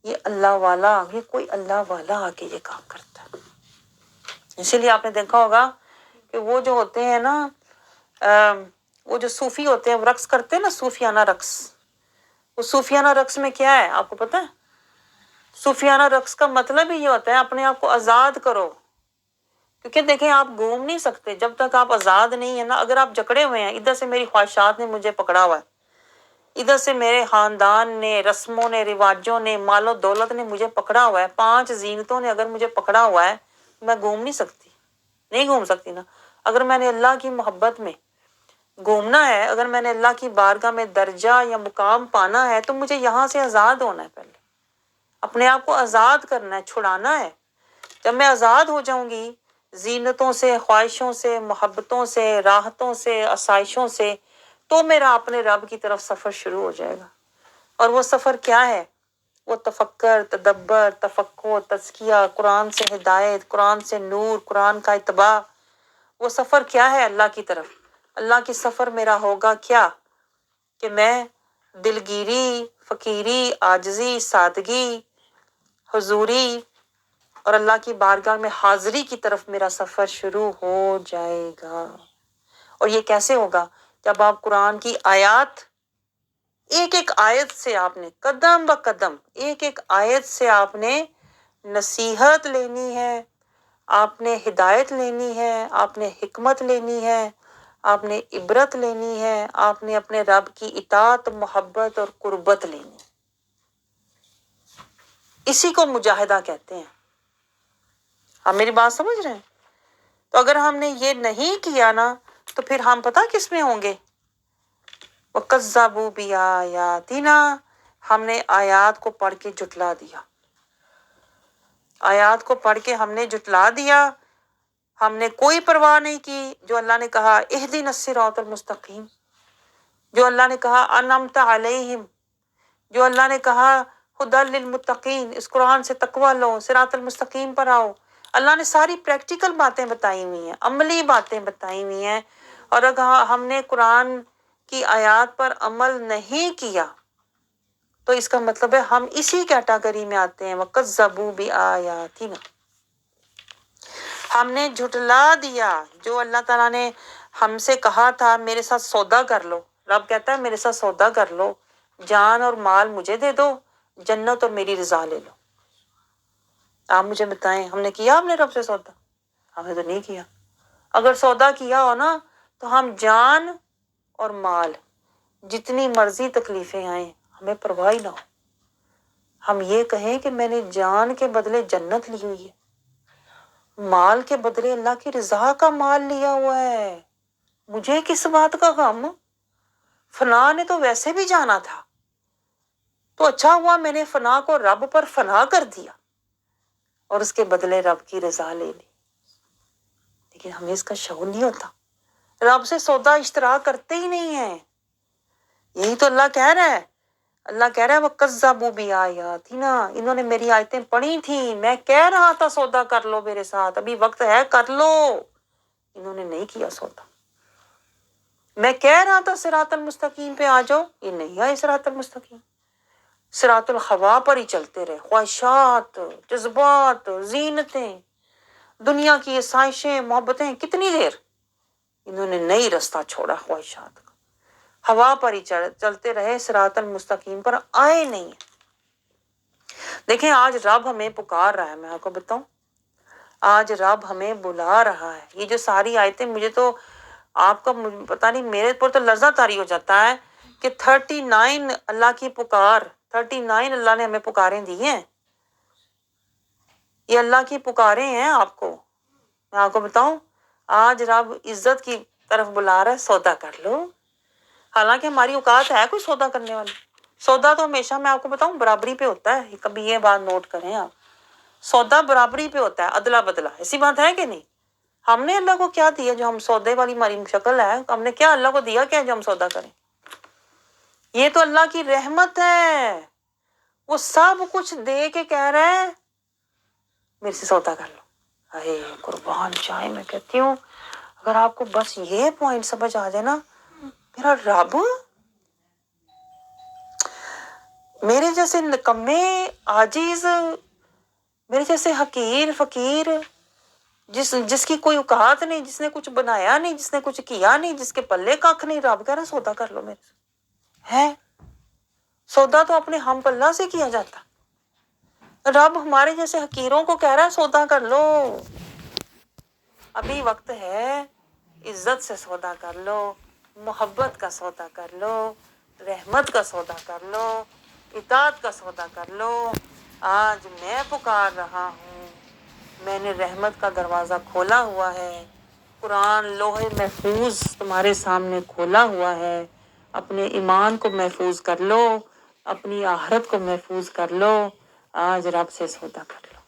[SPEAKER 1] یہ اللہ والا، یہ کوئی اللہ والا آ کے یہ کام کرتا ہے۔ اسی لیے آپ نے دیکھا ہوگا کہ وہ جو ہوتے ہیں نا، وہ جو صوفی ہوتے ہیں، وہ رقص کرتے ہیں نا، صوفیانہ رقص۔ وہ صوفیانہ رقص میں کیا ہے آپ کو پتہ ہے؟ صوفیانہ رقص کا مطلب ہی یہ ہوتا ہے اپنے آپ کو آزاد کرو، کیونکہ دیکھیں آپ گھوم نہیں سکتے جب تک آپ آزاد نہیں ہیں نا۔ اگر آپ جکڑے ہوئے ہیں، ادھر سے میری خواہشات نے مجھے پکڑا ہوا ہے، ادھر سے میرے خاندان نے، رسموں نے، رواجوں نے، مال و دولت نے مجھے پکڑا ہوا ہے، 5 زینتوں نے اگر مجھے پکڑا ہوا ہے، میں گھوم نہیں سکتی، نہیں گھوم سکتی نا۔ اگر میں نے اللہ کی محبت میں گھومنا ہے، اگر میں نے اللہ کی بارگاہ میں درجہ یا مقام پانا ہے، تو مجھے یہاں سے آزاد ہونا ہے، پہلے اپنے آپ کو آزاد کرنا ہے، چھڑانا ہے۔ جب میں آزاد ہو جاؤں گی زینتوں سے، خواہشوں سے، محبتوں سے، راحتوں سے، آسائشوں سے، تو میرا اپنے رب کی طرف سفر شروع ہو جائے گا۔ اور وہ سفر کیا ہے؟ وہ تفکر، تدبر، تفکر، تزکیہ، قرآن سے ہدایت، قرآن سے نور، قرآن کا اتباع۔ وہ سفر کیا ہے؟ اللہ کی طرف۔ اللہ کی سفر میرا ہوگا کیا؟ کہ میں دلگیری، فقیری، عاجزی، سادگی، حضوری اور اللہ کی بارگاہ میں حاضری کی طرف میرا سفر شروع ہو جائے گا۔ اور یہ کیسے ہوگا؟ جب آپ قرآن کی آیات، ایک ایک آیت سے آپ نے قدم بہ قدم، ایک ایک آیت سے آپ نے نصیحت لینی ہے، آپ نے ہدایت لینی ہے، آپ نے حکمت لینی ہے، آپ نے عبرت لینی ہے، آپ نے اپنے رب کی اطاعت، محبت اور قربت لینی ہے۔ اسی کو مجاہدہ کہتے ہیں۔ آپ میری بات سمجھ رہے ہیں؟ تو اگر ہم نے یہ نہیں کیا نا، تو پھر ہم پتہ کس میں ہوں گے؟ وَكَذَّبُوا بِآيَاتِنَا، ہم نے آیات کو پڑھ کے جھٹلا دیا، آیات کو پڑھ کے ہم نے جھٹلا دیا، ہم نے کوئی پرواہ نہیں کی۔ جو اللہ نے کہا اهْدِنَا الصِّرَاطَ الْمُسْتَقِيمَ، جو اللہ نے کہا أَنْعَمْتَ عَلَيْهِمْ، جو اللہ نے کہا هُدًى لِّلْمُتَّقِينَ، اس قرآن سے تقوی لو، صراط المستقیم پر آؤ۔ اللہ نے ساری پریکٹیکل باتیں بتائی ہوئی ہیں، عملی باتیں بتائی ہوئی ہیں۔ اور اگر ہم نے قرآن کی آیات پر عمل نہیں کیا تو اس کا مطلب ہے ہم اسی کیٹیگری میں آتے ہیں، وَكَذَّبُوا بِآيَاتِنَا، ہم نے جھٹلا دیا جو اللہ تعالیٰ نے ہم سے کہا تھا میرے ساتھ سودا کر لو۔ رب کہتا ہے میرے ساتھ سودا کر لو، جان اور مال مجھے دے دو، جنت اور میری رضا لے لو۔ آپ مجھے بتائیں ہم نے کیا اپنے رب سے سودا؟ ہم نے تو نہیں کیا۔ اگر سودا کیا ہو نا تو ہم جان اور مال، جتنی مرضی تکلیفیں آئیں ہمیں پرواہ نہ ہو، ہم یہ کہیں کہ میں نے جان کے بدلے جنت لی ہوئی ہے، مال کے بدلے اللہ کی رضا کا مال لیا ہوا ہے، مجھے کس بات کا غم؟ فنا نے تو ویسے بھی جانا تھا، تو اچھا ہوا میں نے فنا کو رب پر فنا کر دیا اور اس کے بدلے رب کی رضا لے لی۔ لیکن ہمیں اس کا شعور نہیں ہوتا، رب سے سودا اشترا کرتے ہی نہیں ہیں۔ یہی تو اللہ کہہ رہا ہے، اللہ کہہ رہا ہے وَكَذَّبُوا بِآيَاتِنَا، انہوں نے میری آیتیں پڑھی تھیں، میں کہہ رہا تھا سودا کر لو میرے ساتھ، ابھی وقت ہے کر لو، انہوں نے نہیں کیا سودا۔ میں کہہ رہا تھا صراط المستقیم پہ آ جاؤ، یہ نہیں آئے صراط المستقیم، صراط الخوا پر ہی چلتے رہے، خواہشات، جذبات، زینتیں، دنیا کی آسائشیں، محبتیں، کتنی دیر انہوں نے نئی رستہ چھوڑا خواہشات کا، ہوا پر ہی چلتے رہے، صراط المستقیم پر آئے نہیں۔ دیکھیں آج رب ہمیں پکار رہا ہے، میں آپ کو بتاؤں، آج رب ہمیں بلا رہا ہے۔ یہ جو ساری آیتیں، مجھے تو آپ کا پتہ نہیں، میرے پر تو لرزہ طاری ہو جاتا ہے کہ 39 اللہ کی پکار، 39 اللہ نے ہمیں پکاریں دی ہیں، یہ اللہ کی پکاریں ہیں آپ کو۔ میں آپ کو بتاؤں آج رب عزت کی طرف بلا رہا ہے، سودا کر لو۔ حالانکہ ہماری اوقات ہے کوئی سودا کرنے والی؟ سودا تو ہمیشہ میں آپ کو بتاؤں برابری پہ ہوتا ہے، کبھی یہ بات نوٹ کریں آپ، سودا برابری پہ ہوتا ہے، ادلا بدلا، ایسی بات ہے کہ نہیں؟ ہم نے اللہ کو کیا دیا جو ہم سودے والی ہماری شکل ہے، ہم نے کیا اللہ کو دیا کیا جو ہم سودا کریں؟ یہ تو اللہ کی رحمت ہے، وہ سب کچھ دے کے کہہ رہا ہے میرے سے سودا کر لو۔ ارے قربان جائے، میں کہتی ہوں اگر آپ کو بس یہ پوائنٹ سمجھ آ جائے نا، میرا رب میرے جیسے نکمے، عاجز، میرے جیسے حقیر فقیر، جس کی کوئی اوقات نہیں، جس نے کچھ بنایا نہیں، جس نے کچھ کیا نہیں، جس کے پلے کاکھ نہیں، رب کہہ رہا سودا کر لو میرے سے۔ ہے سودا تو اپنے ہم پلہ سے کیا جاتا، رب ہمارے جیسے حقیروں کو کہہ رہا ہے سودا کر لو، ابھی وقت ہے، عزت سے سودا کر لو، محبت کا سودا کر لو، رحمت کا سودا کر لو، اطاعت کا سودا کر لو۔ آج میں پکار رہا ہوں، میں نے رحمت کا دروازہ کھولا ہوا ہے، قرآن لوح محفوظ تمہارے سامنے کھولا ہوا ہے، اپنے ایمان کو محفوظ کر لو، اپنی آخرت کو محفوظ کر لو، آج رب سے سودا کر لو۔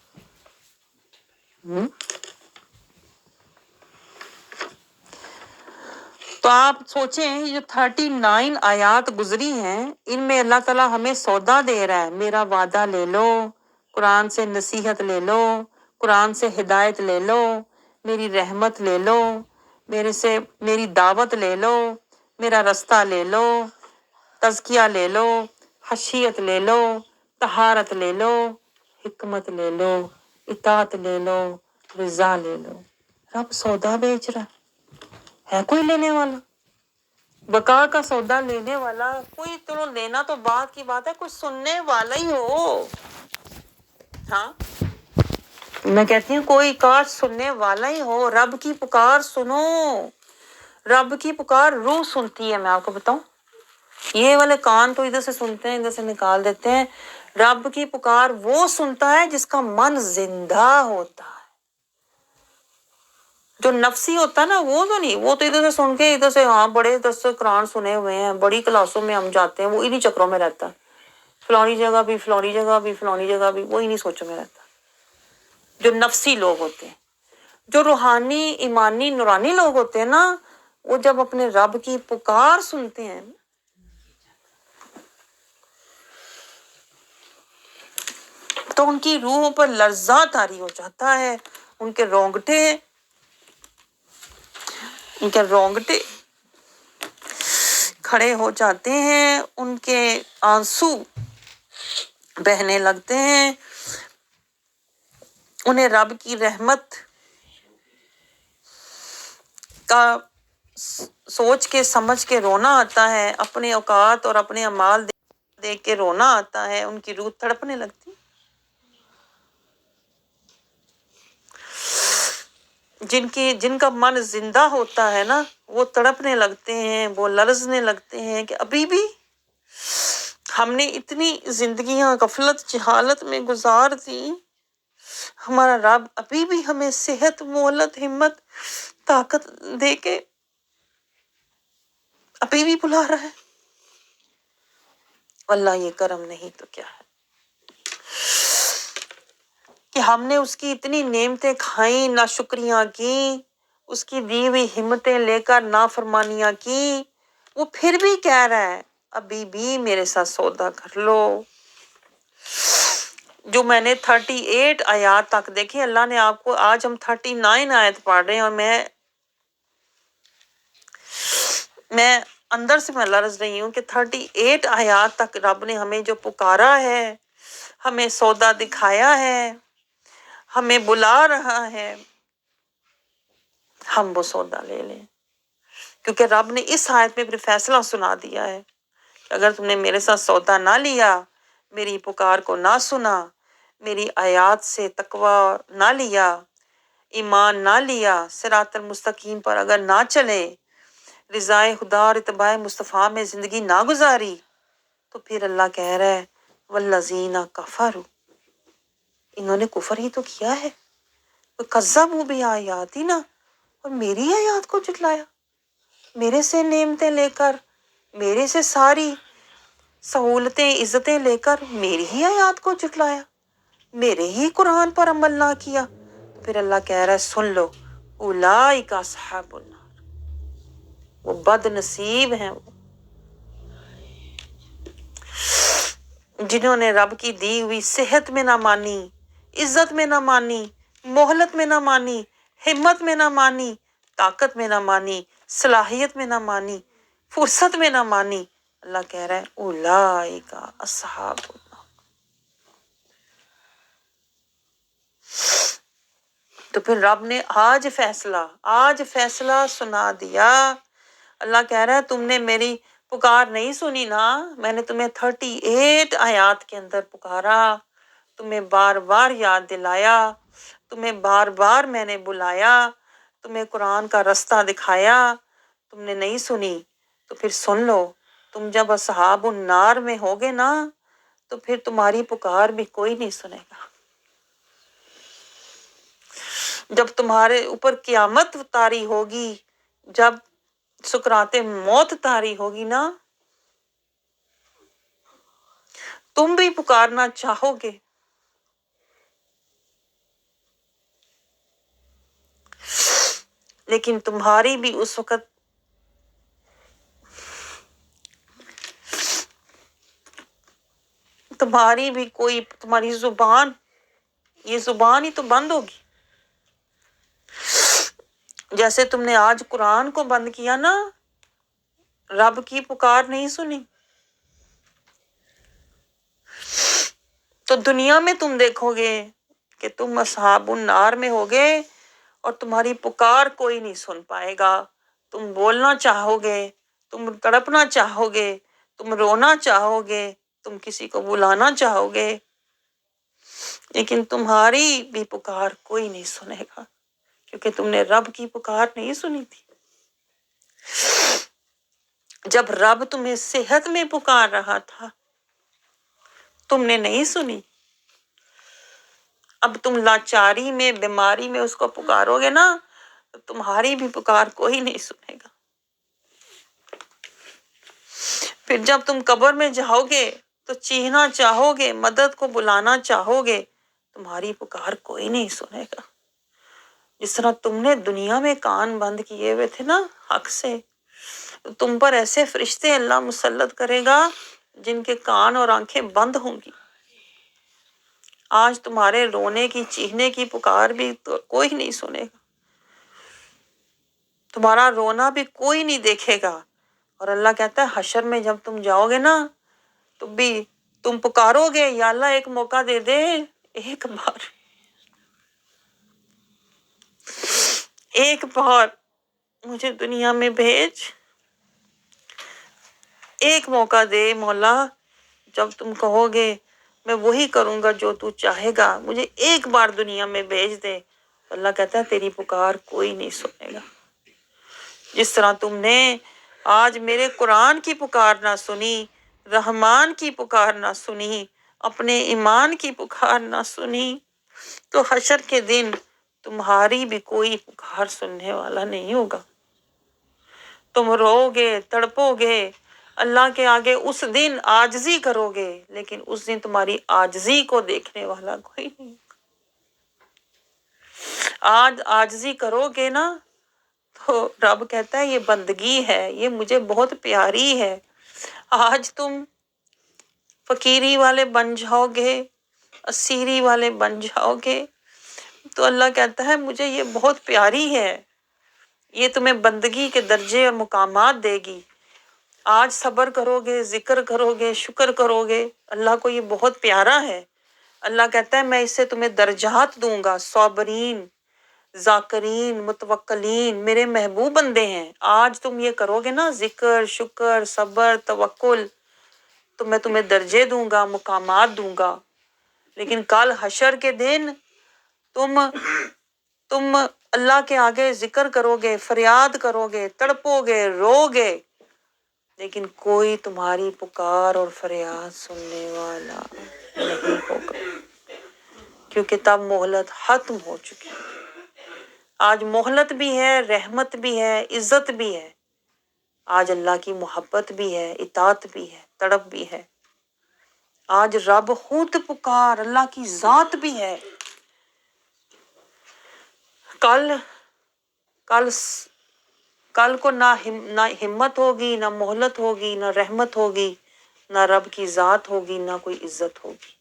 [SPEAKER 1] تو آپ سوچیں یہ جو 39 آیات گزری ہیں، ان میں اللہ تعالیٰ ہمیں سودا دے رہا ہے، میرا وعدہ لے لو، قرآن سے نصیحت لے لو، قرآن سے ہدایت لے لو، میری رحمت لے لو، میری دعوت لے لو، میرا رستہ لے لو، تزکیہ لے لو، خشیت لے لو، طہارت لے لو، حکمت لے لو، اطاعت لے لو، رضا لے لو۔ رب سودا بیچ رہا ہے کوئی لینے والا؟ بقا کا سودا لینے والا کوئی، چلو لینا تو بات کی بات ہے، کوئی سننے والا ہی ہو۔ ہاں میں کہتی ہوں کوئی کاش سننے والا ہی ہو، رب کی پکار سنو، رب کی پکار روح سنتی ہے۔ میں آپ کو بتاؤں یہ والے کان تو ادھر سے سنتے ہیں، ادھر سے نکال دیتے ہیں، رب کی پکار وہ سنتا ہے جس کا من زندہ ہوتا ہے، جو نفسی ہوتا ہے نا وہ تو نہیں، وہ تو ادھر سے سن کے ادھر سے، ہاں بڑے 10 قرآن سنے ہوئے ہیں، بڑی کلاسوں میں ہم جاتے ہیں، وہ انہی چکروں میں رہتا ہے، فلانی جگہ بھی، فلانی جگہ بھی، فلانی جگہ بھی، وہ انہی سوچوں میں رہتا ہے۔ جو نفسی لوگ ہوتے ہیں، جو روحانی ایمانی نورانی لوگ ہوتے ہیں نا، وہ جب اپنے رب کی پکار سنتے ہیں تو ان کی روحوں پر لرزہ طاری ہو جاتا ہے، ان کے رونگٹے کھڑے ہو جاتے ہیں، ان کے آنسو بہنے لگتے ہیں، انہیں رب کی رحمت کا سوچ کے سمجھ کے رونا آتا ہے، اپنے اوقات اور اپنے اعمال دیکھ کے رونا آتا ہے، ان کی روح تڑپنے لگتی ہے۔ جن کا من زندہ ہوتا ہے نا، وہ تڑپنے لگتے ہیں، وہ لرزنے لگتے ہیں کہ ابھی بھی ہم نے اتنی زندگیاں غفلت جہالت میں گزار دی، ہمارا رب ابھی بھی ہمیں صحت، مہلت، ہمت، طاقت دے کے ابھی بھی بلا رہا ہے. واللہ یہ کرم نہیں تو کیا ہے کہ ہم نے اس کی اتنی نعمتیں کھائیں، ناشکریاں کی، اس کی دی ہوئی ہمتیں لے کر نافرمانیاں کی، وہ پھر بھی کہہ رہا ہے ابھی بھی میرے ساتھ سودا کر لو. جو میں نے 38 آیات تک دیکھیں، اللہ نے آپ کو، آج ہم 39 آیت پڑھ رہے ہیں، اور میں اندر سے میں لرز رہی ہوں کہ 38 آیات تک رب نے ہمیں جو پکارا ہے، ہمیں سودا دکھایا ہے، ہمیں بلا رہا ہے، ہم وہ سودا لے لیں. کیونکہ رب نے اس آیت میں پھر فیصلہ سنا دیا ہے کہ اگر تم نے میرے ساتھ سودا نہ لیا، میری پکار کو نہ سنا، میری آیات سے تقوی نہ لیا، ایمان نہ لیا، صراط المستقیم پر اگر نہ چلے، رضائے خدا اور اتباع مصطفیٰ میں زندگی نہ گزاری، تو پھر اللہ کہہ رہا ہے والذین کفروا، انہوں نے کفر ہی تو کیا ہے، کذبوا بآیاتنا، اور میری آیات کو جھٹلایا، میرے سے نعمتیں لے کر، میرے سے ساری سہولتیں، عزتیں لے کر میری ہی آیات کو جھٹلایا، میرے ہی قرآن پر عمل نہ کیا. تو پھر اللہ کہہ رہا ہے سن لو، اولئک اصحاب النار، وہ بد نصیب ہیں، وہ جنہوں نے رب کی دی ہوئی صحت میں نہ مانی، عزت میں نہ مانی، مہلت میں نہ مانی، ہمت میں نہ مانی، طاقت میں نہ مانی، صلاحیت میں نہ مانی، فرصت میں نہ مانی. اللہ کہہ رہا ہے اولئک اصحاب النار. تو پھر رب نے آج فیصلہ سنا دیا. اللہ کہہ رہا ہے تم نے میری پکار نہیں سنی نا، میں نے تمہیں 38 آیات کے اندر پکارا، تمہیں بار بار یاد دلایا، تمہیں بار بار میں نے بلایا، تمہیں قرآن کا رستہ دکھایا، تم نے نہیں سنی. تو پھر سن لو، تم جب اصحاب النار میں ہوگے نا، تو پھر تمہاری پکار بھی کوئی نہیں سنے گا. جب تمہارے اوپر قیامت طاری ہوگی، جب سکرات موت طاری ہوگی نا، تم بھی پکارنا چاہو گے، لیکن تمہاری بھی اس وقت تمہاری زبان، یہ زبان ہی تو بند ہوگی. جیسے تم نے آج قرآن کو بند کیا نا، رب کی پکار نہیں سنی، تو دنیا میں تم دیکھو گے کہ تم اصحاب النار میں ہوگے اور تمہاری پکار کوئی نہیں سن پائے گا. تم بولنا چاہو گے، تم تڑپنا چاہو گے، تم رونا چاہو گے، تم کسی کو بلانا چاہو گے، لیکن تمہاری بھی پکار کوئی نہیں سنے گا، کیونکہ تم نے رب کی پکار نہیں سنی تھی. جب رب تمہیں صحت میں پکار رہا تھا، تم نے نہیں سنی. اب تم لاچاری میں، بیماری میں اس کو پکارو گے نا، تو تمہاری بھی پکار کوئی نہیں سنے گا. پھر جب تم قبر میں جاؤ گے تو چیخنا چاہو گے، مدد کو بلانا چاہو گے، تمہاری پکار کوئی نہیں سنے گا. جس طرح تم نے دنیا میں کان بند کیے ہوئے تھے نا حق سے، تم پر ایسے فرشتے اللہ مسلط کرے گا جن کے کان اور آنکھیں بند ہوں گی. آج تمہارے رونے کی، چیخنے کی پکار بھی تو کوئی نہیں سنے گا، تمہارا رونا بھی کوئی نہیں دیکھے گا. اور اللہ کہتا ہے حشر میں جب تم جاؤ گے نا، تو بھی تم پکارو گے یا اللہ ایک موقع دے دے، ایک بار مجھے دنیا میں بھیج، ایک موقع دے مولا. جب تم کہو گے میں وہی کروں گا جو تو چاہے گا، مجھے ایک بار دنیا میں بھیج دے، تو اللہ کہتا ہے تیری پکار کوئی نہیں سنے گا. جس طرح تم نے آج میرے قرآن کی پکار نہ سنی، رحمان کی پکار نہ سنی، اپنے ایمان کی پکار نہ سنی، تو حشر کے دن تمہاری بھی کوئی پکار سننے والا نہیں ہوگا. تم رو گے، تڑپو گے، اللہ کے آگے اس دن عاجزی کرو گے، لیکن اس دن تمہاری عاجزی کو دیکھنے والا کوئی نہیں. آج عاجزی کرو گے نا تو رب کہتا ہے یہ بندگی ہے، یہ مجھے بہت پیاری ہے. آج تم فقیری والے بن جاؤ گے، اسیری والے بن جاؤ گے، تو اللہ کہتا ہے مجھے یہ بہت پیاری ہے، یہ تمہیں بندگی کے درجے اور مقامات دے گی. آج صبر کرو گے، ذکر کرو گے، شکر کرو گے، اللہ کو یہ بہت پیارا ہے. اللہ کہتا ہے میں اس سے تمہیں درجات دوں گا. صابرین، ذاکرین، متوکلین میرے محبوب بندے ہیں. آج تم یہ کرو گے نا، ذکر، شکر، صبر، توکل، تو میں تمہیں درجے دوں گا، مقامات دوں گا. لیکن کل حشر کے دن تم اللہ کے آگے ذکر کرو گے، فریاد کرو گے، تڑپو گے، رو گے، لیکن کوئی تمہاری پکار اور فریاد سننے والا نہیں ہوگا، کیونکہ تب مہلت ختم ہو چکی ہے. آج مہلت بھی ہے، رحمت بھی ہے، عزت بھی ہے. آج اللہ کی محبت بھی ہے، اطاعت بھی ہے، تڑپ بھی ہے. آج رب خود پکار، اللہ کی ذات بھی ہے. کل کو نہ ہمت ہوگی، نہ مہلت ہوگی، نہ رحمت ہوگی، نہ رب کی ذات ہوگی، نہ کوئی عزت ہوگی.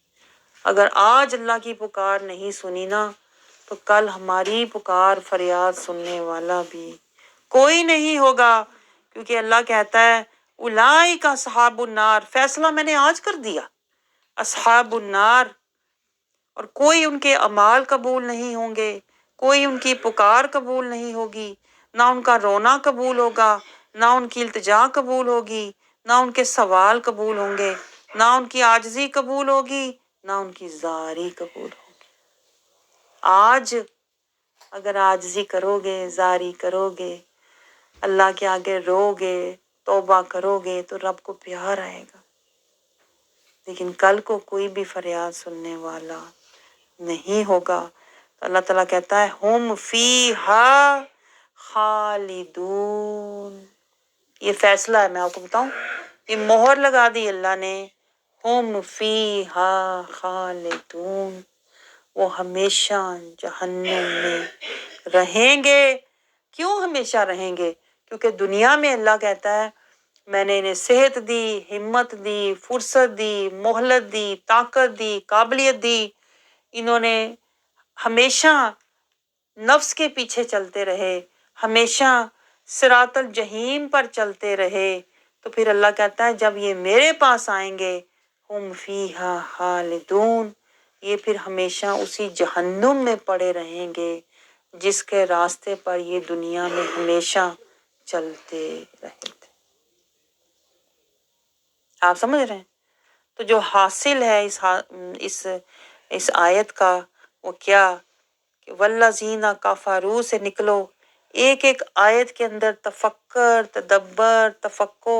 [SPEAKER 1] اگر آج اللہ کی پکار نہیں سنی نا، تو کل ہماری پکار فریاد سننے والا بھی کوئی نہیں ہوگا. کیونکہ اللہ کہتا ہے اولئک اصحاب النار، فیصلہ میں نے آج کر دیا. اصحاب النار، اور کوئی ان کے اعمال قبول نہیں ہوں گے، کوئی ان کی پکار قبول نہیں ہوگی، نہ ان کا رونا قبول ہوگا، نہ ان کی التجا قبول ہوگی، نہ ان کے سوال قبول ہوں گے، نہ ان کی عاجزی قبول ہوگی، نہ ان کی زاری قبول ہوگی. آج اگر عاجزی کرو گے، زاری کرو گے، اللہ کے آگے رو گے، توبہ کرو گے، تو رب کو پیار آئے گا. لیکن کل کو کوئی بھی فریاد سننے والا نہیں ہوگا. تو اللہ تعالیٰ کہتا ہے ہم فیہا خالدون. یہ فیصلہ ہے، میں آپ کو بتاؤں، یہ مہر لگا دی اللہ نے. ہم فیہا خالدون، وہ ہمیشہ جہنم میں رہیں گے. کیوں ہمیشہ رہیں گے؟ کیونکہ دنیا میں اللہ کہتا ہے میں نے انہیں صحت دی، ہمت دی، فرصت دی، مہلت دی، طاقت دی، قابلیت دی. انہوں نے ہمیشہ نفس کے پیچھے چلتے رہے، ہمیشہ صراط الجحیم پر چلتے رہے. تو پھر اللہ کہتا ہے جب یہ میرے پاس آئیں گے ہم فیہا خالدون، یہ پھر ہمیشہ اسی جہنم میں پڑے رہیں گے جس کے راستے پر یہ دنیا میں ہمیشہ چلتے رہے تھے. آپ سمجھ رہے ہیں؟ تو جو حاصل ہے اس آیت کا وہ کیا کہ والذین کفروا سے نکلو. ایک ایک آیت کے اندر تفکر، تدبر، تفقہ،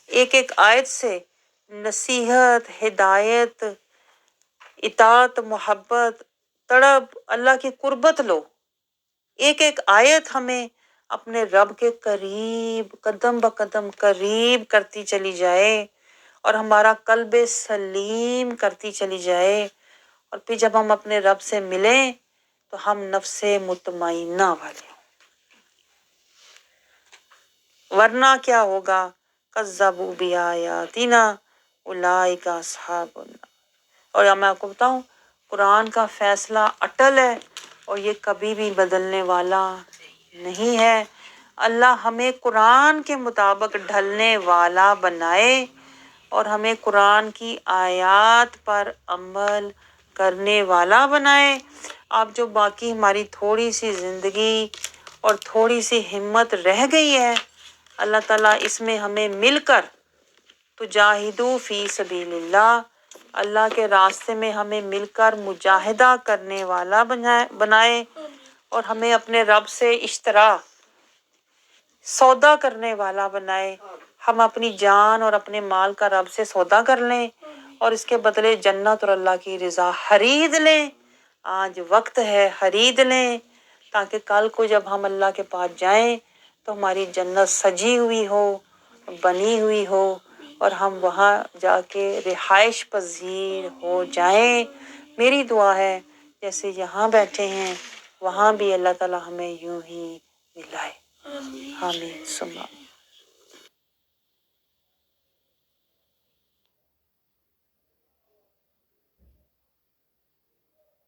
[SPEAKER 1] ایک ایک آیت سے نصیحت، ہدایت، اطاعت، محبت، تڑپ، اللہ کی قربت لو. ایک ایک آیت ہمیں اپنے رب کے قریب، قدم بقدم قریب کرتی چلی جائے اور ہمارا قلب سلیم کرتی چلی جائے. اور پھر جب ہم اپنے رب سے ملیں تو ہم نفس مطمئنہ والے ہوں. ورنہ کیا ہوگا؟ کذبوا بآیاتنا اولئک اصحاب النار. اور میں آپ کو بتاؤں قرآن کا فیصلہ اٹل ہے اور یہ کبھی بھی بدلنے والا نہیں ہے. اللہ ہمیں قرآن کے مطابق ڈھلنے والا بنائے اور ہمیں قرآن کی آیات پر عمل کرنے والا بنائے. اب جو باقی ہماری تھوڑی سی زندگی اور تھوڑی سی ہمت رہ گئی ہے، اللہ تعالیٰ اس میں ہمیں مل کر تجاہدوا فی سبیل اللہ، اللہ کے راستے میں ہمیں مل کر مجاہدہ کرنے والا بنائے اور ہمیں اپنے رب سے اشترا، سودا کرنے والا بنائے. ہم اپنی جان اور اپنے مال کا رب سے سودا کر لیں اور اس کے بدلے جنت اور اللہ کی رضا خرید لیں. آج وقت ہے خرید لیں تاکہ کل کو جب ہم اللہ کے پاس جائیں تو ہماری جنت سجی ہوئی ہو، بنی ہوئی ہو، اور ہم وہاں جا کے رہائش پذیر ہو جائیں۔ میری دعا ہے جیسے یہاں بیٹھے ہیں وہاں بھی اللہ تعالیٰ ہمیں یوں ہی ملائے۔ آمین ثم